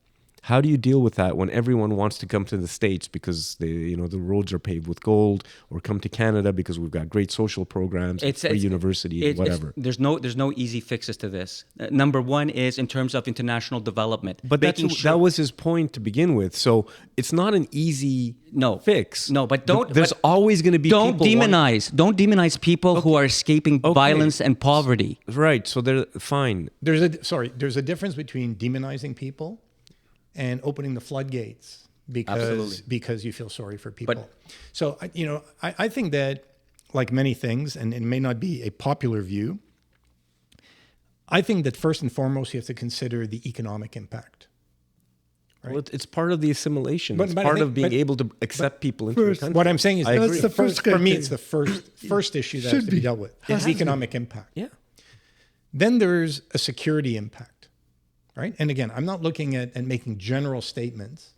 How do you deal with that when everyone wants to come to the States because the roads are paved with gold, or come to Canada because we've got great social programs, free university, and whatever?
There's no easy fixes to this. Number one is in terms of international development.
But that was his point to begin with. So it's not an easy fix.
No, but
There's always going to be
don't
people
demonize people who are escaping violence and poverty.
Right. So they're fine.
There's a difference between demonizing people and opening the floodgates because you feel sorry for people. So I think that, like many things, and it may not be a popular view, I think that first and foremost you have to consider the economic impact.
Well, it's part of the assimilation.
But-
It's
but I
part
think-
of being
but-
able to accept people into the
first-
country.
What I'm saying is
I
That's
agree.
the first
for me,
criteria.
it's the first issue that
Should
has to be
be.
dealt with.
Has
It's
to be.
economic impact.
Yeah.
Then there's a security impact, right? And again, I'm not looking at and making general statements,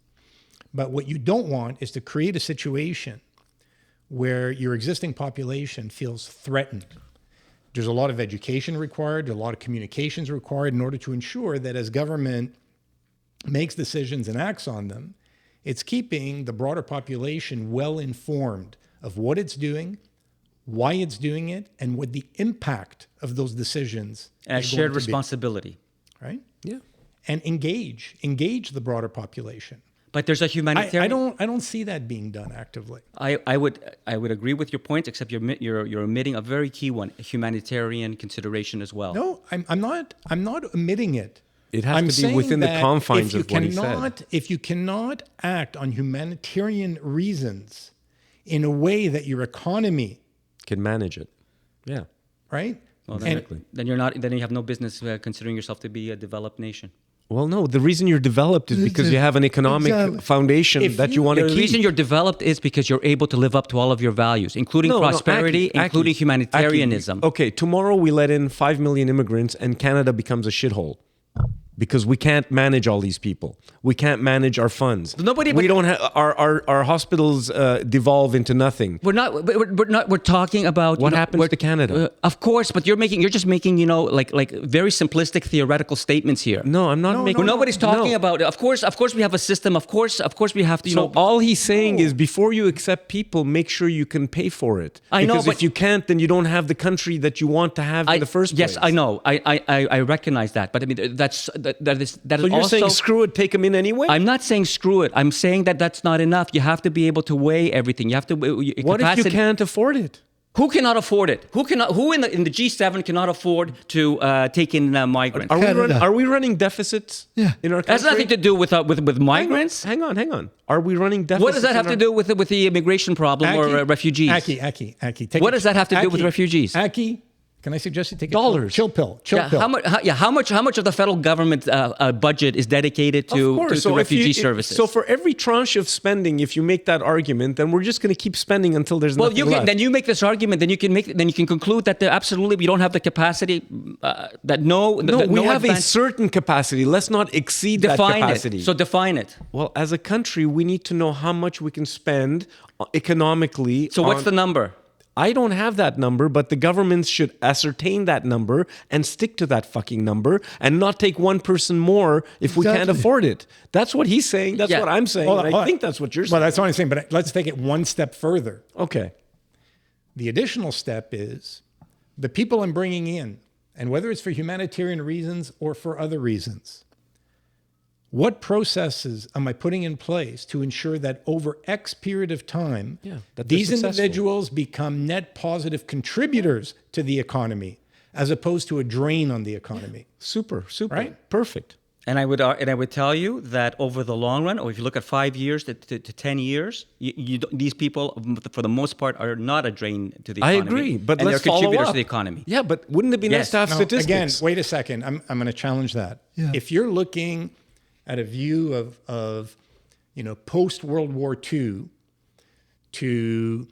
but what you don't want is to create a situation where your existing population feels threatened. There's a lot of education required, a lot of communications required in order to ensure that as government makes decisions and acts on them, it's keeping the broader population well informed of what it's doing, why it's doing it, and what the impact of those decisions
And a
is going
shared
to be,
responsibility.
right?
Yeah.
And engage the broader population.
But there's a humanitarian.
I don't see that being done actively.
I would agree with your points, except you're omitting a very key one: humanitarian consideration as well.
No, I'm not omitting it.
It has
I'm
to be
saying
within the
that
confines
if you
of what he said.
cannot, if you cannot act on humanitarian reasons in a way that your economy,
Can manage it. Yeah.
right?
Well,
Exactly.
then you're not. Then you have no business considering yourself to be a developed nation.
Well, no, the reason you're developed is because you have an economic
Exactly.
foundation
If
that
you-
you want to
The
keep.
reason you're developed is because you're able to live up to all of your values, including prosperity, including humanitarianism.
Okay, tomorrow we let in 5 million immigrants and Canada becomes a shithole. Because we can't manage all these people. We can't manage our funds. We don't have our hospitals devolve into nothing.
We're not. We're talking about
What happens to Canada?
Of course, but you're just making like very simplistic theoretical statements here.
No, I'm not making.
Well, nobody's talking
no.
about it. Of course, we have a system. Of course, we have to.
So all he's saying is before you accept people, make sure you can pay for it.
I know,
because
but-
if you can't, then you don't have the country that you want to have in the first place.
Yes, I know. I recognize that, but I mean that is
So you're
also,
saying screw it, take them in anyway?
I'm not saying screw it. I'm saying that that's not enough. You have to be able to weigh everything. You have to.
What if you can't afford it?
Who cannot afford it? Who in the G7 cannot afford to take in migrants?
Are we running deficits
Yeah.
in our country?
That's nothing to do with migrants.
Hang on. Are we running deficits?
What does that have to do with the immigration problem or refugees?
Aki, take
What does that have to do with refugees?
Aki, can I suggest you take
Dollars.
a chill pill? Chill
Yeah,
pill.
how much of the federal government budget is dedicated to refugee services?
So for every tranche of spending, if you make that argument, then we're just going to keep spending until there's
well,
nothing left.
then you make this argument. Then you can conclude that absolutely we don't have the capacity. That
we have a
advance-
certain capacity. Let's not exceed that
define
capacity.
it. So define it.
Well, as a country, we need to know how much we can spend economically.
So what's the number?
I don't have that number, but the governments should ascertain that number and stick to that fucking number and not take one person more if we can't
Exactly.
afford it. That's what he's saying. That's
Yeah.
what I'm saying.
Hold on,
and
hold
I
on.
think that's what you're
Well,
saying.
that's what I'm saying, but let's take it one step further.
Okay.
The additional step is the people I'm bringing in, and whether it's for humanitarian reasons or for other reasons, what processes am I putting in place to ensure that over X period of time,
that they're
these
successful.
individuals become net positive contributors to the economy as opposed to a drain on the economy?
Super.
Right?
Perfect.
And I would tell you that over the long run, or if you look at 5 years to 10 years, these people, for the most part, are not a drain to the
I
economy.
agree, but
and
let's
they're
follow
contributors
up.
to the economy.
Yeah, but wouldn't it be nice
Yes.
to have
Now,
statistics?
again, wait a second. I'm going to challenge that.
Yeah.
If you're looking at a view of post World War II to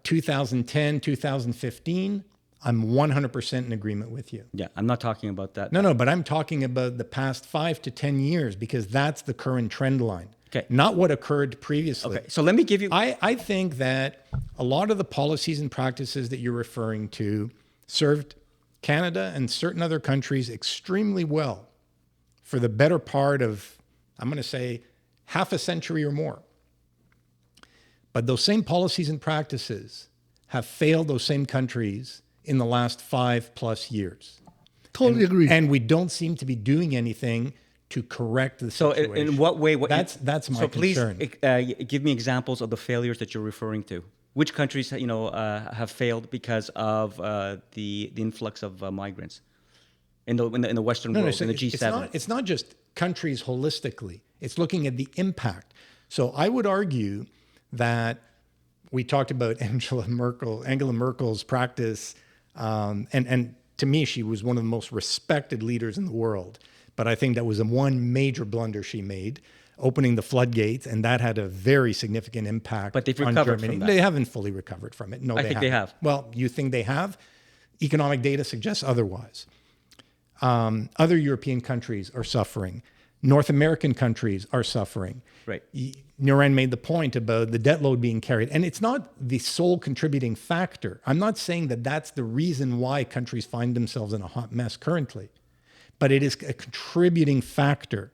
2010, 2015, I'm 100% in agreement with you.
Yeah, I'm not talking about that.
No, but I'm talking about the past 5 to 10 years because that's the current trend line.
Okay.
Not what occurred previously.
Okay, so let me give you.
I think that a lot of the policies and practices that you're referring to served Canada and certain other countries extremely well for the better part of, I'm going to say, half a century or more. But those same policies and practices have failed those same countries in the last 5+ years.
Totally agree.
And we don't seem to be doing anything to correct the
So
situation.
in what way?
That's my
so please
concern.
give me examples of the failures that you're referring to. Which countries have failed because of the influx of migrants in the Western world,
so
in the G7?
It's not just countries holistically. It's looking at the impact. So I would argue that we talked about Angela Merkel's practice, and to me, she was one of the most respected leaders in the world. But I think that was the one major blunder she made, opening the floodgates, and that had a very significant impact.
But they've
on
recovered
Germany.
from that.
They haven't fully recovered from it. No,
I think they
haven't.
have.
Well, you think they have? Economic data suggests otherwise. Other European countries are suffering. North American countries are suffering.
Right.
Nuren made the point about the debt load being carried. And it's not the sole contributing factor. I'm not saying that that's the reason why countries find themselves in a hot mess currently, but it is a contributing factor.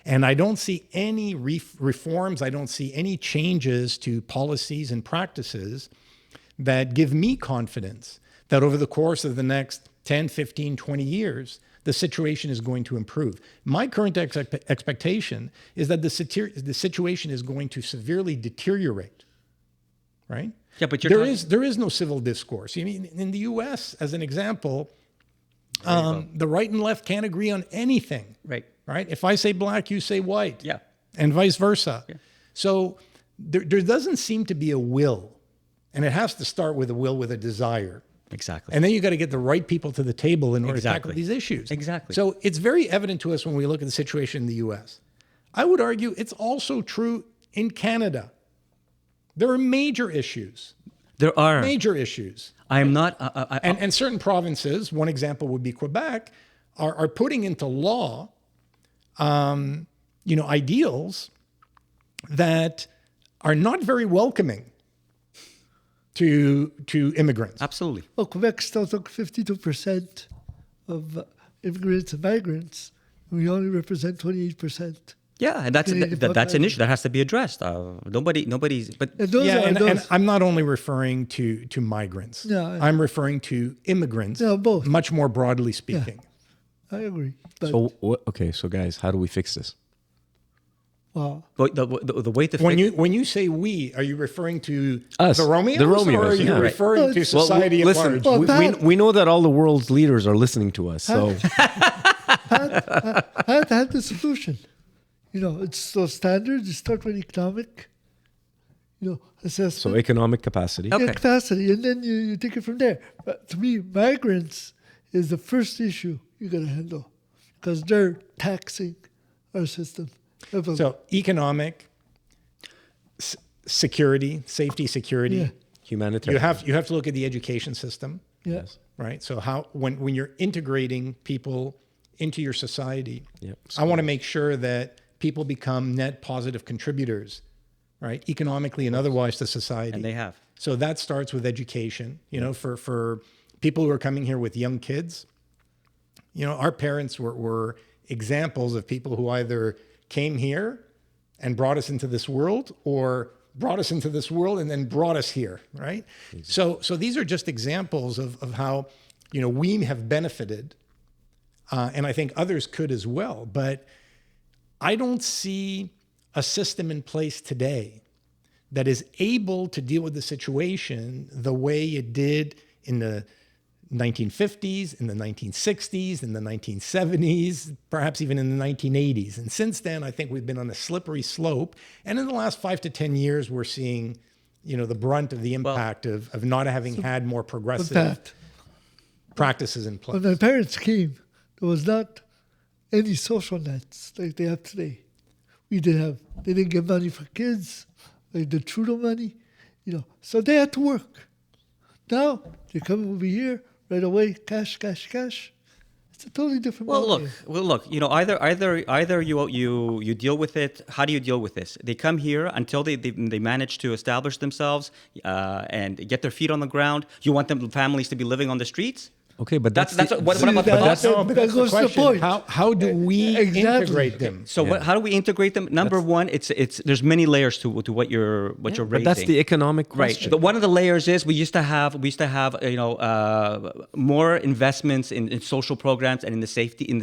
And I don't see any reforms. I don't see any changes to policies and practices that give me confidence that over the course of the next 10, 15, 20 years, the situation is going to improve. My current expectation is that the situation is going to severely deteriorate, right?
Yeah, but
there is no civil discourse. I mean, in the U.S., as an example, the right and left can't agree on anything.
Right.
Right? If I say black, you say white.
Yeah.
And vice versa.
Yeah.
So there doesn't seem to be a will, and it has to start with a will, with a desire.
Exactly.
And then you got to get the right people to the table in order to
Exactly.
tackle these issues.
Exactly.
So it's very evident to us when we look at the situation in the U.S. I would argue it's also true in Canada. There are major issues.
There are
Major issues.
I am not.
And certain provinces, one example would be Quebec, are putting into law, ideals that are not very welcoming to immigrants.
Absolutely.
Well, Quebec still took 52% of immigrants and migrants. We only represent 28%.
Yeah, and that's an issue that has to be addressed. Nobody's. But
And those
Yeah,
are
and
those.
I'm not only referring to migrants.
Yeah,
I'm referring to immigrants.
Yeah, both.
Much more broadly speaking.
I agree. But
So guys, how do we fix this?
wow.
but the way to
When you say we, are you referring to
Us,
the Romeos?
the Romeos,
or are you
yeah. Right.
referring
Well,
to
it's-
society at
listen,
large?
Well,
we
Pat-
we know that all the world's leaders are listening to us. So
I had the solution. It's those standards. You start with economic, assessment.
so economic capacity.
Okay.
Capacity, and then you take it from there. But to me, migrants is the first issue you got to handle because they're taxing our system.
So economic, security, safety, security.
Yeah.
Humanitarian.
You have to look at the education system,
Yeah.
right? So when you're integrating people into your society,
Yep.
I want to make sure that people become net positive contributors, right? Economically and otherwise to society.
and they have.
So that starts with education. For people who are coming here with young kids, our parents were examples of people who either came here and brought us into this world, or brought us into this world and then brought us here, right? Exactly. So these are just examples of how we have benefited, and I think others could as well. But I don't see a system in place today that is able to deal with the situation the way it did in the 1950s, in the 1960s, in the 1970s, perhaps even in the 1980s. And since then, I think we've been on a slippery slope. And in the last 5 to 10 years, we're seeing, the brunt of the impact of not having had more progressive
Pat,
practices in place.
when my parents came, there was not any social nets like they have today. They didn't get money for kids, like the Trudeau money, so they had to work. Now they come over here right away, cash. It's a totally different.
Well, look. Either you deal with it. How do you deal with this? They come here until they manage to establish themselves and get their feet on the ground. You want families to be living on the streets?
Okay, but
What
But
about the
that's
that
the
goes to the
question.
point.
How do we
Exactly.
integrate them?
So how do we integrate them? Number one, it's there's many layers to what you're raising.
but that's the economic
Right.
question.
One of the layers is we used to have more investments in social programs and in the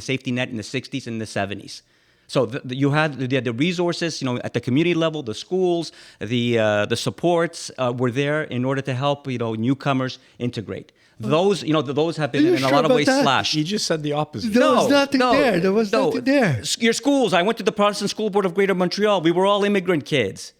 safety net in the 60s and the 70s. So you had the resources, at the community level, the schools, the supports were there in order to help newcomers integrate. Those have been
Are you
in a
sure
lot of
about
ways
that?
slashed.
You just said the opposite.
There was nothing there. There was nothing there.
Your schools. I went to the Protestant School Board of Greater Montreal. We were all immigrant kids.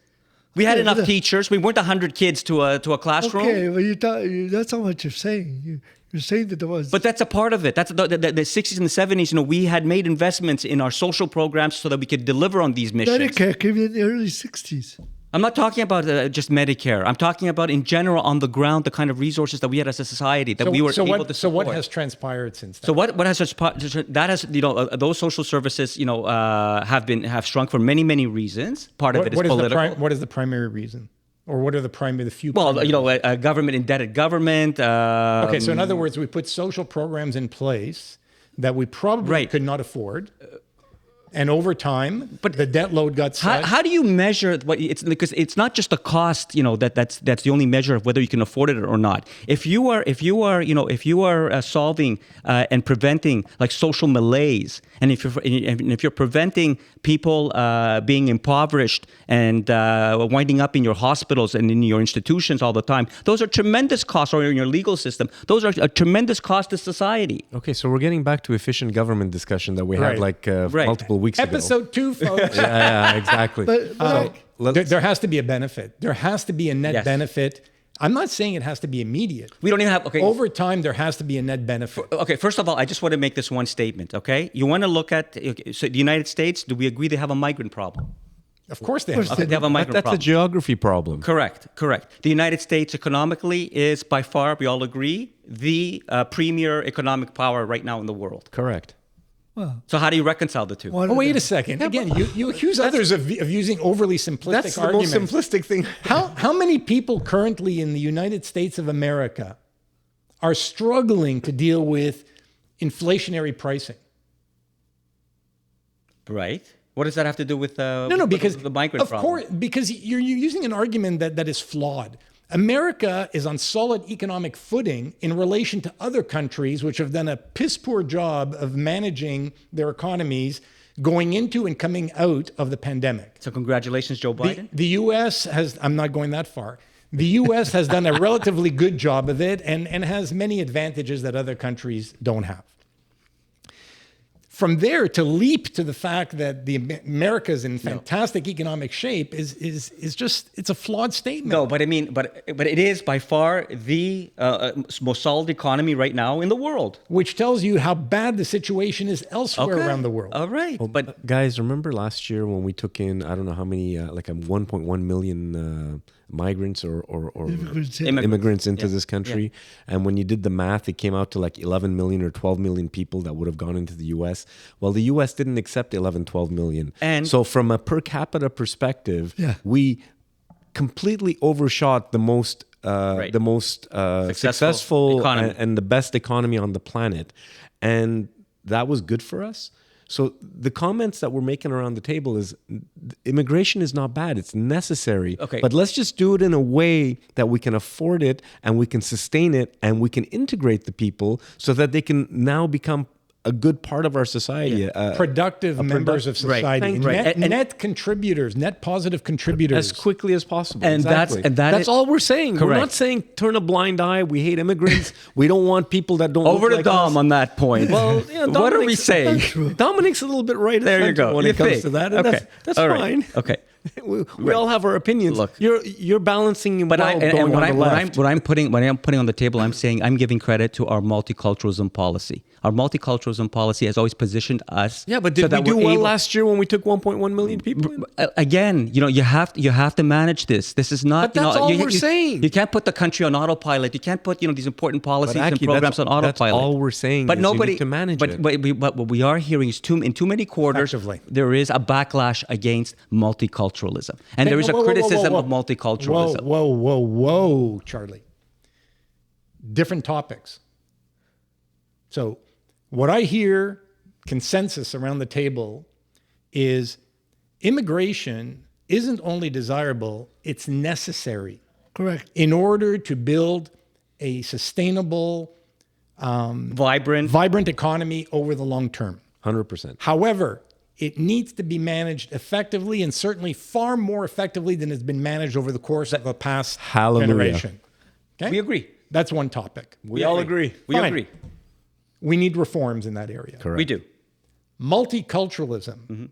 We had enough teachers. We weren't 100 kids to a classroom.
Okay, well, that's not what you're saying. You're saying that there was.
But that's a part of it. That's the 60s and the 70s. We had made investments in our social programs so that we could deliver on these missions.
Medicare came in the early 60s.
I'm not talking about just Medicare. I'm talking about in general on the ground, the kind of resources that we had as a society that we were able to support.
So what has transpired since then?
So what has that has those social services have shrunk for many reasons. Part of it is political.
What is the primary reason? Or what are the few?
Well, a government indebted government.
Okay, so in other words, we put social programs in place that we probably could not afford, and over time, the debt load got such.
How do you measure what it's because it's not just the cost? That's the only measure of whether you can afford it or not. If you are solving and preventing like social malaise, and if you're preventing people being impoverished and winding up in your hospitals and in your institutions all the time, those are tremendous costs, or in your legal system, those are a tremendous cost to society.
Okay, so we're getting back to efficient government discussion that we had multiple weeks ago.
Episode 2, folks.
yeah, exactly.
There has to be a benefit. There has to be a net benefit. I'm not saying it has to be immediate.
We don't even have,
over time, there has to be a net benefit.
Okay, first of all, I just want to make this one statement, okay? You want to look at, so the United States, do we agree they have a migrant problem?
Of course they have.
Okay, they have a migrant problem.
That's a geography problem.
Correct. The United States economically is by far, we all agree, the premier economic power right now in the world.
Correct.
Well,
so how do you reconcile the two?
Wait a second. Again, you accuse others of using overly simplistic
That's
arguments.
the most simplistic thing.
How many people currently in the United States of America are struggling to deal with inflationary pricing?
Right. What does that have to do with
because
the migrant problem?
Of course, because you're using an argument that is flawed. America is on solid economic footing in relation to other countries which have done a piss-poor job of managing their economies going into and coming out of the pandemic.
So congratulations, Joe Biden.
The U.S. has, I'm not going that far, the U.S. has done a relatively good job of it and has many advantages that other countries don't have. From there to leap to the fact that America's in fantastic economic shape is just, it's a flawed statement.
No, but I mean, but it is by far the most solid economy right now in the world.
Which tells you how bad the situation is elsewhere around the world.
All right.
Well, but guys, remember last year when we took in, I don't know how many, like 1.1 million migrants or immigrants into this country. And when you did the math, it came out to like 11 million or 12 million people that would have gone into the U.S. Well, the U.S. didn't accept 11, 12 million. And so from a per capita perspective, we completely overshot the most successful and the best economy on the planet. And that was good for us. So the comments that we're making around the table is immigration is not bad. It's necessary.
Okay.
But let's just do it in a way that we can afford it and we can sustain it and we can integrate the people so that they can now become a good part of our society.
Productive members of society.
Right.
Net contributors, net positive contributors.
As quickly as possible.
And
that's all we're saying.
Correct.
We're not saying turn a blind eye. We hate immigrants. We don't want people that don't
over
look
to
like
Dom
us.
on that point.
Well,
what are we saying?
Dominic's a little bit right.
There you go.
When it comes to that. And
okay.
That's
all
fine.
Right. Okay.
We all have our opinions.
Look,
you're balancing.
But
what
I'm putting on the table, I'm saying I'm giving credit to our multiculturalism policy. Our multiculturalism policy has always positioned us.
Yeah, but did we do well last year when we took 1.1 million people?
Again, you have to manage this. This is not.
But that's all we're saying.
You can't put the country on autopilot. You can't put these important policies and programs on autopilot.
That's all we're saying.
But nobody
you need to manage it.
But what we are hearing is in too many quarters, there is a backlash against multiculturalism, and there is a criticism of multiculturalism.
Whoa, Charlie. Different topics. So, what I hear consensus around the table is immigration isn't only desirable, it's necessary.
Correct.
In order to build a sustainable, vibrant economy over the long term.
100%.
However, it needs to be managed effectively and certainly far more effectively than it's been managed over the course of the past generation. Okay?
We agree.
That's one topic.
We all agree.
We agree.
We need reforms in that area.
Correct.
We do.
Multiculturalism,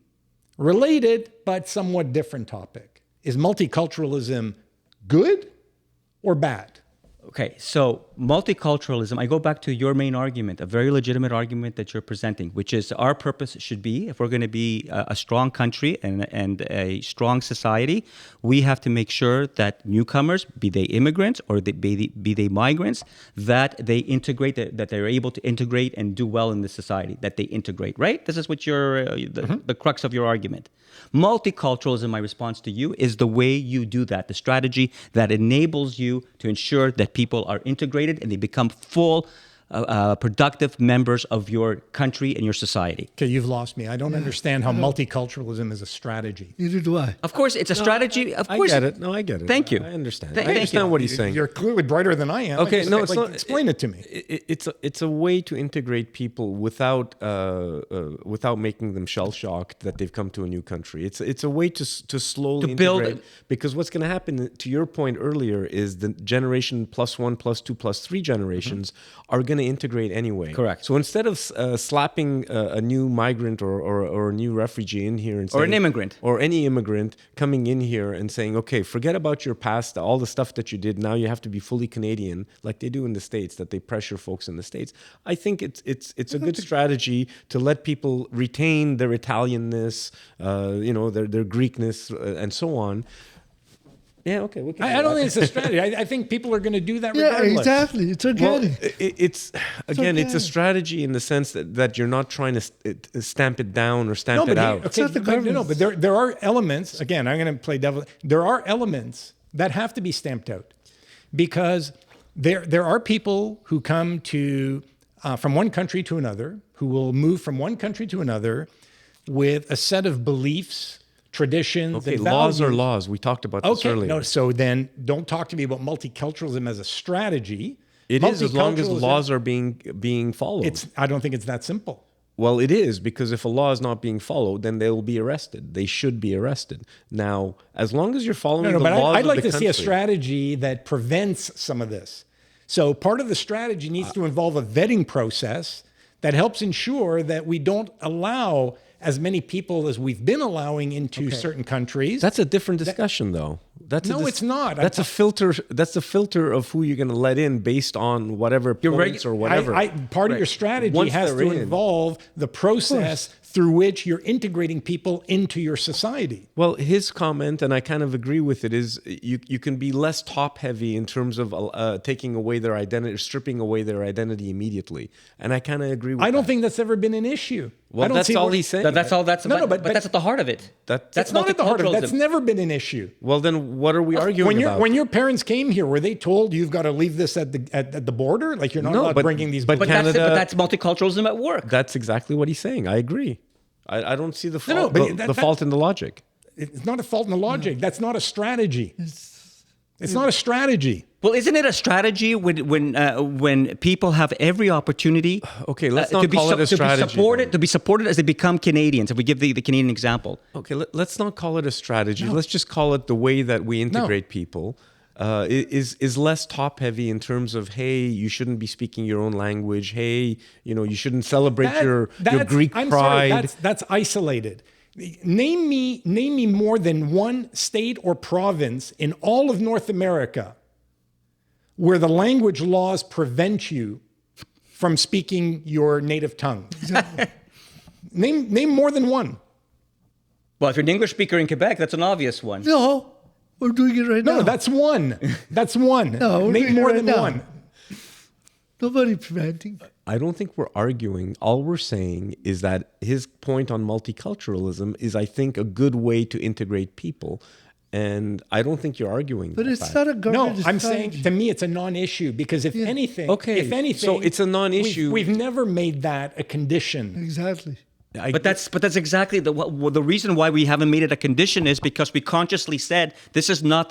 related but somewhat different topic. Is multiculturalism good or bad?
Okay, so multiculturalism, I go back to your main argument, a very legitimate argument that you're presenting, which is our purpose should be, if we're going to be a strong country and a strong society, we have to make sure that newcomers, be they immigrants or be they migrants, that they integrate, that they're able to integrate and do well in the society, that they integrate, right? This is what the crux of your argument. Multiculturalism, my response to you, is the way you do that, the strategy that enables you to ensure that people are integrated and they become full, productive members of your country and your society.
Okay, you've lost me. I don't understand how multiculturalism is a strategy.
Neither do I.
Of course, it's a strategy. Of course,
I get it. No, I get it.
Thank you.
I understand.
Thank
I understand
you.
what he's saying.
You're clearly brighter than I am.
Okay, no, it's
like,
not.
Explain it to me.
It's a way to integrate people without making them shell shocked that they've come to a new country. It's a way to slowly
To build
integrate. Because what's going to happen, to your point earlier, is the generation +1, +2, +3 generations are going to integrate anyway.
Correct.
So instead of slapping a new migrant or a new refugee in here and saying,
Or an immigrant.
or any immigrant coming in here and saying, okay, forget about your past, all the stuff that you did. Now you have to be fully Canadian, like they do in the States, that they pressure folks in the States. I think it's a good strategy to let people retain their Italianness, their Greekness, and so on. Yeah, okay. We can
I don't think it's a strategy. I think people are going to do that
Yeah,
regardless.
exactly. It's
Well,
organic.
it's a strategy in the sense that you're not trying to stamp it down or stamp it out.
Okay,
not the
but there are elements. Again, I'm going to play devil. There are elements that have to be stamped out because there are people who come to from one country to another, who will move from one country to another with a set of beliefs, traditions,
Okay,
and
laws are
values.
laws. We talked about this
Okay,
earlier.
no. So then, don't talk to me about multiculturalism as a strategy.
It is, as long as
Multiculturalism-
laws are being followed.
I don't think it's that simple.
Well, it is, because if a law is not being followed, then they will be arrested. They should be arrested. Now, as long as you're following
No,
the
but
laws
I'd
of
like
the
to see a
country-
strategy that prevents some of this. So part of the strategy needs to involve a vetting process that helps ensure that we don't allow as many people as we've been allowing into certain countries.
That's a different discussion, though.
It's not.
That's a filter. That's the filter of who you're going to let in based on whatever points or whatever.
Part of your strategy
Once
has to
they're in.
involve the process through which you're integrating people into your society.
Well, his comment, and I kind of agree with it, is you can be less top heavy in terms of taking away their identity, stripping away their identity immediately. And I kind of agree with that.
I don't think that's ever been an issue.
Well,
I don't
that's
see
all
where-
he's saying.
That's all. That's
No, no,
but
but-
that's at the heart of it.
That's
not at the heart of it. That's
multiculturalism.
never been an issue.
Well, then what are we arguing about?
When your parents came here, were they told you've got to leave this at the border? Like you're not
No,
allowed
but-
bringing these.
but
But
Canada-
that's multiculturalism at work.
That's exactly what he's saying. I agree. I don't see the fault,
no, but that-
fault in the logic.
It's not a fault in the logic. That's not a strategy. It's not a strategy.
Well, isn't it a strategy when people have every opportunity?
Okay, let's not call it a strategy,
To be supported as they become Canadians. If we give the Canadian example,
Okay, let's not call it a strategy. Let's just call it the way that we integrate people. Is less top heavy in terms of, hey, you shouldn't be speaking your own language. Hey, you shouldn't celebrate your Greek
I'm
pride.
Sorry, that's isolated. Name me more than one state or province in all of North America where the language laws prevent you from speaking your native tongue. Name more than one.
well, if you're an English speaker in Quebec, that's an obvious one.
No, we're doing it right now.
No, that's one. That's one.
No, we're
Name
doing it
more
right
than
now.
one.
Nobody preventing.
I don't think we're arguing. All we're saying is that his point on multiculturalism is, I think, a good way to integrate people. And I don't think you're arguing.
But
that
it's
fact.
not a
No,
government
I'm
strategy.
saying to me it's a non-issue because if anything,
so it's a non-issue.
We've never made that a condition.
Exactly.
But that's exactly the reason why we haven't made it a condition is because we consciously said this is not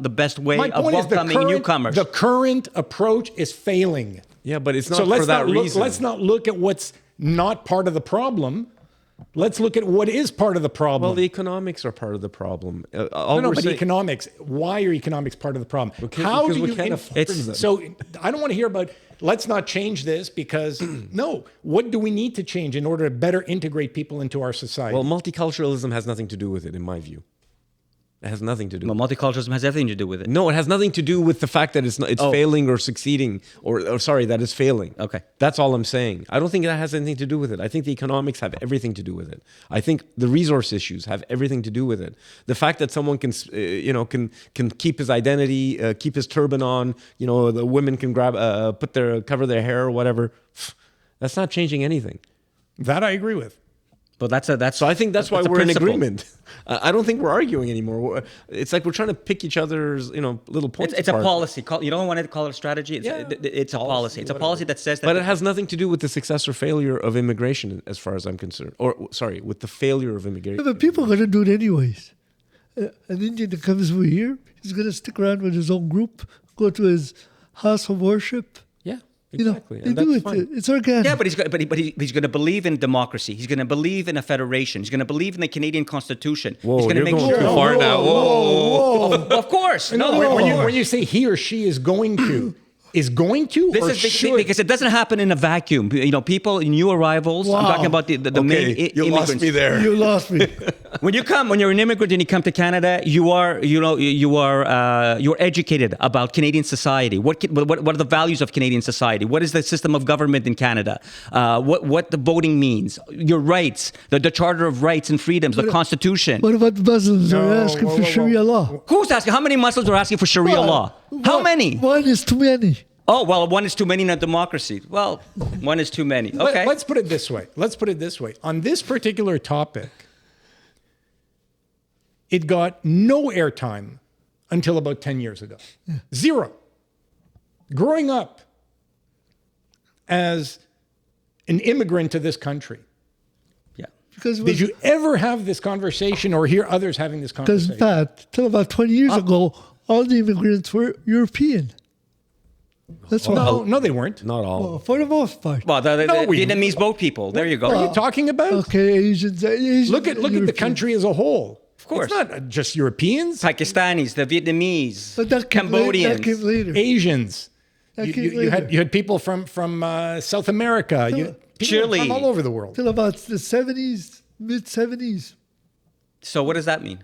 the best way
My
of
point is
welcoming newcomers.
the current approach is failing.
Yeah, but it's not
So
for that reason.
let's not look at what's not part of the problem. Let's look at what is part of the problem.
Well, the economics are part of the problem.
no, but economics. Why are economics part of the problem?
because we can't afford them.
So I don't want to hear about. Let's not change this because no. What do we need to change in order to better integrate people into our society?
Well, multiculturalism has nothing to do with it, in my view. It has nothing to do.
Well, multiculturalism has everything to do with it.
No, it has nothing to do with the fact that it's failing or succeeding, or sorry, that it's failing.
Okay.
That's all I'm saying. I don't think that has anything to do with it. I think the economics have everything to do with it. I think the resource issues have everything to do with it. The fact that someone can, can keep his identity, keep his turban on, the women can cover their hair or whatever. That's not changing anything.
That I agree with.
But that's
So I think that's why
a
we're in
principle.
agreement. I don't think we're arguing anymore. It's like we're trying to pick each other's, little points.
It's a
apart.
policy. You don't want to call it a strategy. It's a policy. It's a policy that says that.
But it has nothing to do with the success or failure of immigration, as far as I'm concerned. With the failure of immigration.
Yeah, but people are going to do it anyways. An Indian that comes over here, he's going to stick around with his own group, go to his house of worship.
Yeah, exactly.
They do it. It's organic.
Yeah, but he's going to believe in democracy. He's going to believe in a federation. He's going to believe in the Canadian Constitution.
Whoa,
he's going to
you're
make
going
sure.
too far now. Whoa.
Of course. No,
when you say he or she is going to,
This
or
is
should?
because it doesn't happen in a vacuum. People, new arrivals. I'm talking about the main
you
immigrants.
lost me there.
You lost me.
When you're an immigrant and you come to Canada, you're educated about Canadian society. What are the values of Canadian society? What is the system of government in Canada? What the voting means? Your rights, the Charter of Rights and Freedoms, the Constitution.
What about the Muslims who are asking for Sharia law?
Who's asking? How many Muslims are asking for Sharia law? How many?
One is too many.
Oh, well, one is too many in a democracy. Well, one is too many. Okay.
Let's put it this way. On this particular topic, it got no airtime until about 10 years ago. Yeah. Zero. Growing up as an immigrant to this country,
Yeah.
did you ever have this conversation or hear others having this conversation?
Because till about 20 years ago, all the immigrants were European. That's why.
No, they weren't.
Not all.
Well, for the most part.
Well, the
No, we-
Vietnamese boat people. There you go.
What are you talking about?
Okay, Asians.
Look at the
European.
country as a whole.
Of course.
It's not just Europeans,
Pakistanis, the Vietnamese,
But that came
Cambodians.
That came later.
Asians.
That came
You had
later.
people from South America. People
Chile.
from all over the world.
Till about the 70s, mid-70s.
So what does that mean?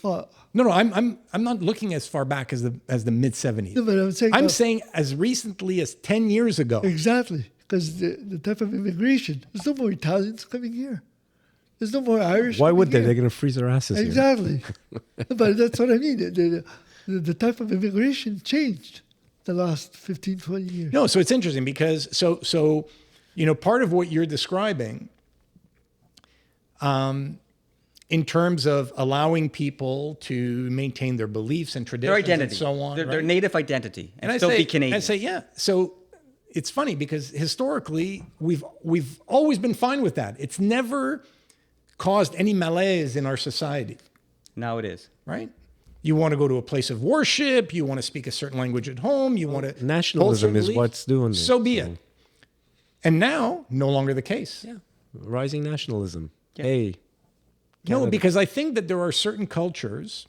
Well,
No, I'm not looking as far back as the mid 70s.
no, but
I'm saying as recently as 10 years ago.
Exactly. Because the type of immigration, there's no more Italians coming here. There's no more Irish.
Why would they?
coming
They're
here.
going to freeze their asses here.
Exactly. But that's what I mean. The type of immigration changed the last 15, 20 years.
No, so it's interesting because so part of what you're describing in terms of allowing people to maintain their beliefs and traditions
Their identity.
and so on.
Their
right?
native identity. And,
I
still
say,
be Canadian.
I say, yeah. So it's funny because historically we've always been fine with that. It's never caused any malaise in our society,
Now it is.
right? You want to go to a place of worship, you want to speak a certain language at home, you want to
Nationalism
hold
is
certain
what's doing this.
So be it. And now, no longer the case.
Yeah. Rising nationalism. Hey.
No,
Canada.
because I think that there are certain cultures,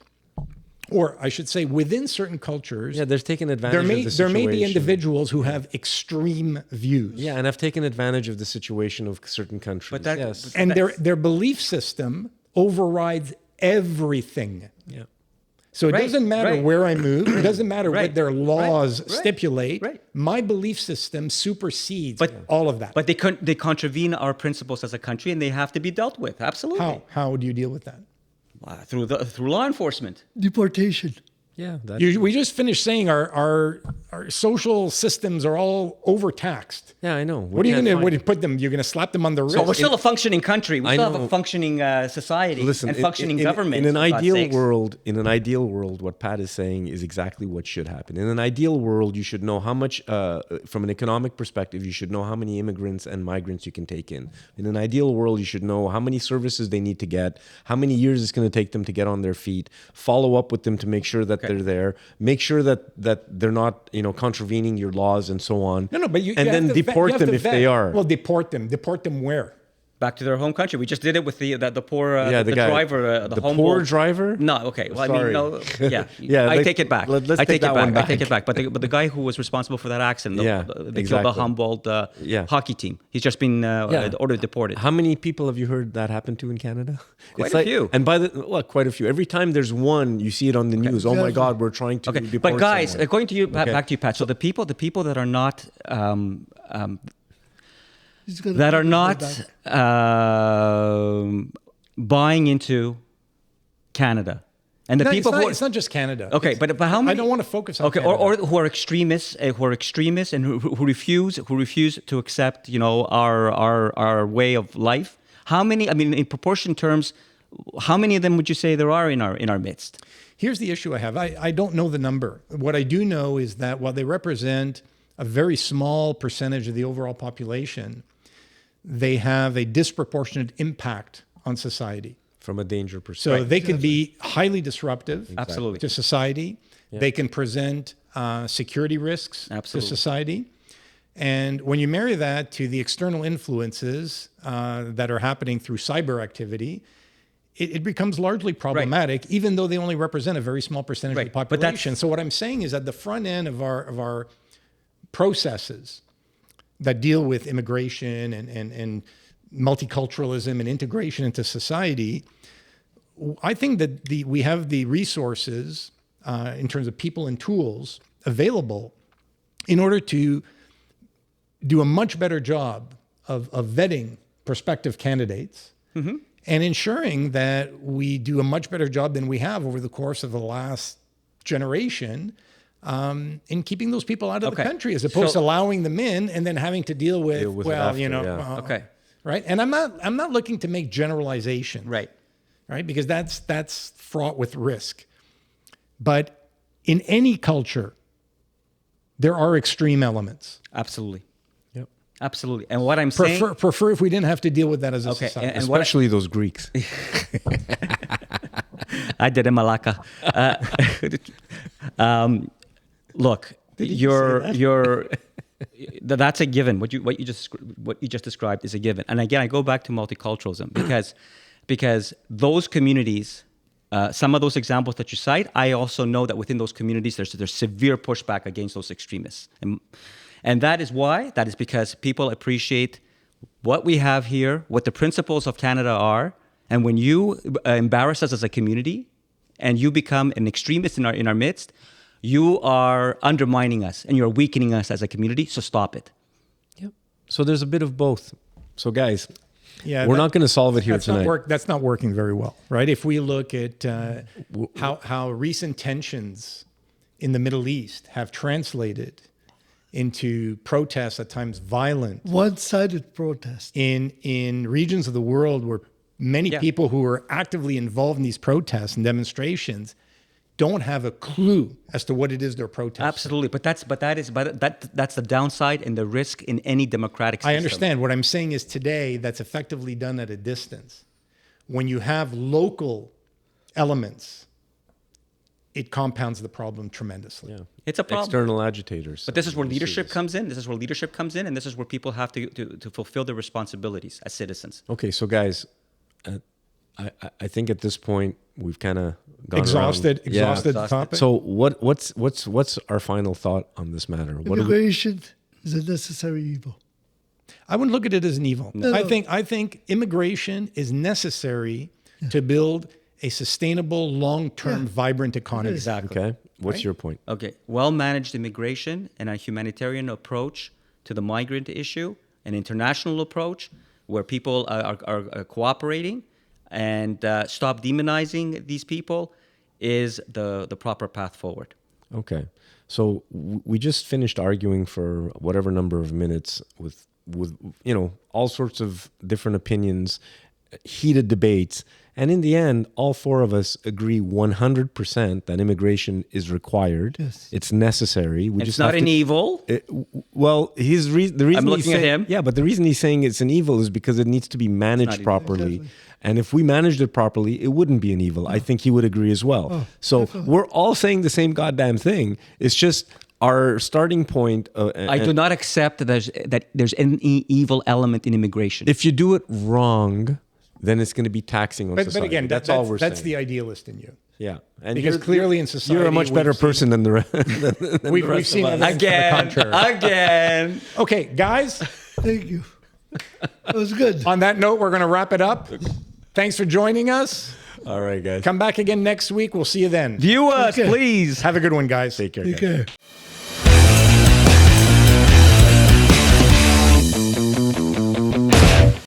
or I should say within certain cultures,
Yeah, they're taking advantage
there
of the
may
situation.
be individuals who have extreme views.
Yeah, and I've taken advantage of the situation of certain countries.
But that-
yes.
And their belief system overrides everything.
Yeah.
So it
Right,
doesn't matter
right.
where I move. It doesn't matter
Right,
what their laws
right,
stipulate.
right.
My belief system supersedes
But-
all of that.
But they contravene our principles as a country, and they have to be dealt with. Absolutely.
How do you deal with that?
Through law enforcement.
Deportation.
Yeah. That,
We just finished saying our social systems are all overtaxed.
yeah, I know.
What are you going to put them? You're going to slap them on the wrist?
But we're still a functioning country. We
I
still have
know.
a functioning society
Listen,
and functioning
in
government.
an
for God's
ideal
sakes.
world, what Pat is saying is exactly what should happen. In an ideal world, you should know how much, from an economic perspective, you should know how many immigrants and migrants you can take in. In an ideal world, you should know how many services they need to get, how many years it's going to take them to get on their feet, follow up with them to make sure that they're there, make sure that they're not, contravening your laws and so on.
No, but you
and
have
then
to vet-
deport
you have
them
to
if
vet.
they are.
Well, deport them. Deport them where?
back to their home country. We just did it with the poor
the guy,
driver,
the
home
poor
boat.
driver.
No, okay. Well,
Sorry.
I mean, no, yeah,
Yeah,
I take it back.
Let's
I
take
take
that
it
one
back. I
back.
take it back. But the guy who was responsible for that accident, they killed
exactly.
the Humboldt hockey team. He's just been ordered deported.
How many people have you heard that happen to in Canada?
Quite a few.
And quite a few. Every time there's one, you see it on the news. Oh my God, we're trying to deport
But guys,
someone.
going to you back to you, Pat. So the people that are not buying into Canada, and the people
it's not just Canada.
Okay, but how many?
I don't want to focus on
okay,
Canada.
or who are extremists, and who refuse to accept our way of life. How many? I mean, in proportion terms, how many of them would you say there are in our midst?
Here's the issue I have. I don't know the number. What I do know is that while they represent a very small percentage of the overall population, they have a disproportionate impact on society.
From a danger perspective.
So they could be highly disruptive
Absolutely.
to society. Yeah. They can present security risks
Absolutely.
to society. And when you marry that to the external influences that are happening through cyber activity, it becomes largely problematic, right, even though they only represent a very small percentage, right, of the population. So what I'm saying is at the front end of our processes that deal with immigration and multiculturalism and integration into society, I think that we have the resources in terms of people and tools available in order to do a much better job of vetting prospective candidates, mm-hmm, and ensuring that we do a much better job than we have over the course of the last generation in keeping those people out of the country, as opposed to allowing them in and then having to deal with
okay.
Right. And I'm not looking to make generalizations.
Right.
Right. Because that's fraught with risk. But in any culture, there are extreme elements.
Absolutely.
Yep.
Absolutely. And what I'm saying,
prefer if we didn't have to deal with that as a society.
And especially those Greeks.
I did in Malacca. Look, that's a given. What you just described is a given. And again, I go back to multiculturalism because those communities, some of those examples that you cite, I also know that within those communities there's severe pushback against those extremists, and that is why. That is because people appreciate what we have here, what the principles of Canada are, and when you embarrass us as a community, and you become an extremist in our midst, you are undermining us and you're weakening us as a community, so stop it.
Yep. So there's a bit of both. So guys,
we're
not going to solve it here tonight.
That's not working very well, right? If we look at how recent tensions in the Middle East have translated into protests, at times violent.
One-sided protests.
In regions of the world where many people who are actively involved in these protests and demonstrations don't have a clue as to what it is they're protesting.
Absolutely, but that's the downside and the risk in any democratic system.
I understand. What I'm saying is today that's effectively done at a distance. When you have local elements, it compounds the problem tremendously.
Yeah.
It's a problem.
External agitators.
But this is where leadership comes in. This is where leadership comes in, and this is where people have to fulfill their responsibilities as citizens.
Okay, so guys, I think at this point we've kind of gone
exhausted the topic.
So what's our final thought on this matter?
Immigration is a necessary evil.
I wouldn't look at it as an evil.
No.
I think immigration is necessary to build a sustainable, long-term, vibrant economy.
Exactly.
Okay. What's your point?
Okay. Well-managed immigration and a humanitarian approach to the migrant issue, an international approach where people are cooperating and stop demonizing these people is the proper path forward.
Okay. So we just finished arguing for whatever number of minutes with all sorts of different opinions, heated debates. And in the end, all four of us agree 100% that immigration is required.
Yes.
It's necessary.
It's not an evil.
Well, the reason
I'm looking at him.
Yeah, but the reason he's saying it's an evil is because it needs to be managed properly.
Exactly.
And if we managed it properly, it wouldn't be an evil. I think he would agree as well. So
definitely.
we're all saying the same goddamn thing. It's just our starting point.
I do not accept that there's any evil element in immigration.
If you do it wrong, then it's going to be taxing on
But
society.
again,
that's all we're saying.
That's the idealist in you.
Yeah, and
Because clearly in society,
you're a much better person than the rest.
We've seen evidence to the contrary.
Again.
Okay, guys,
Thank you. That was good.
on that note, we're going to wrap it up. Thanks for joining us.
All right, guys.
Come back again next week. We'll see you then.
View us,
Okay.
please.
Have a good one, guys.
Take care.
Take
guys.
care.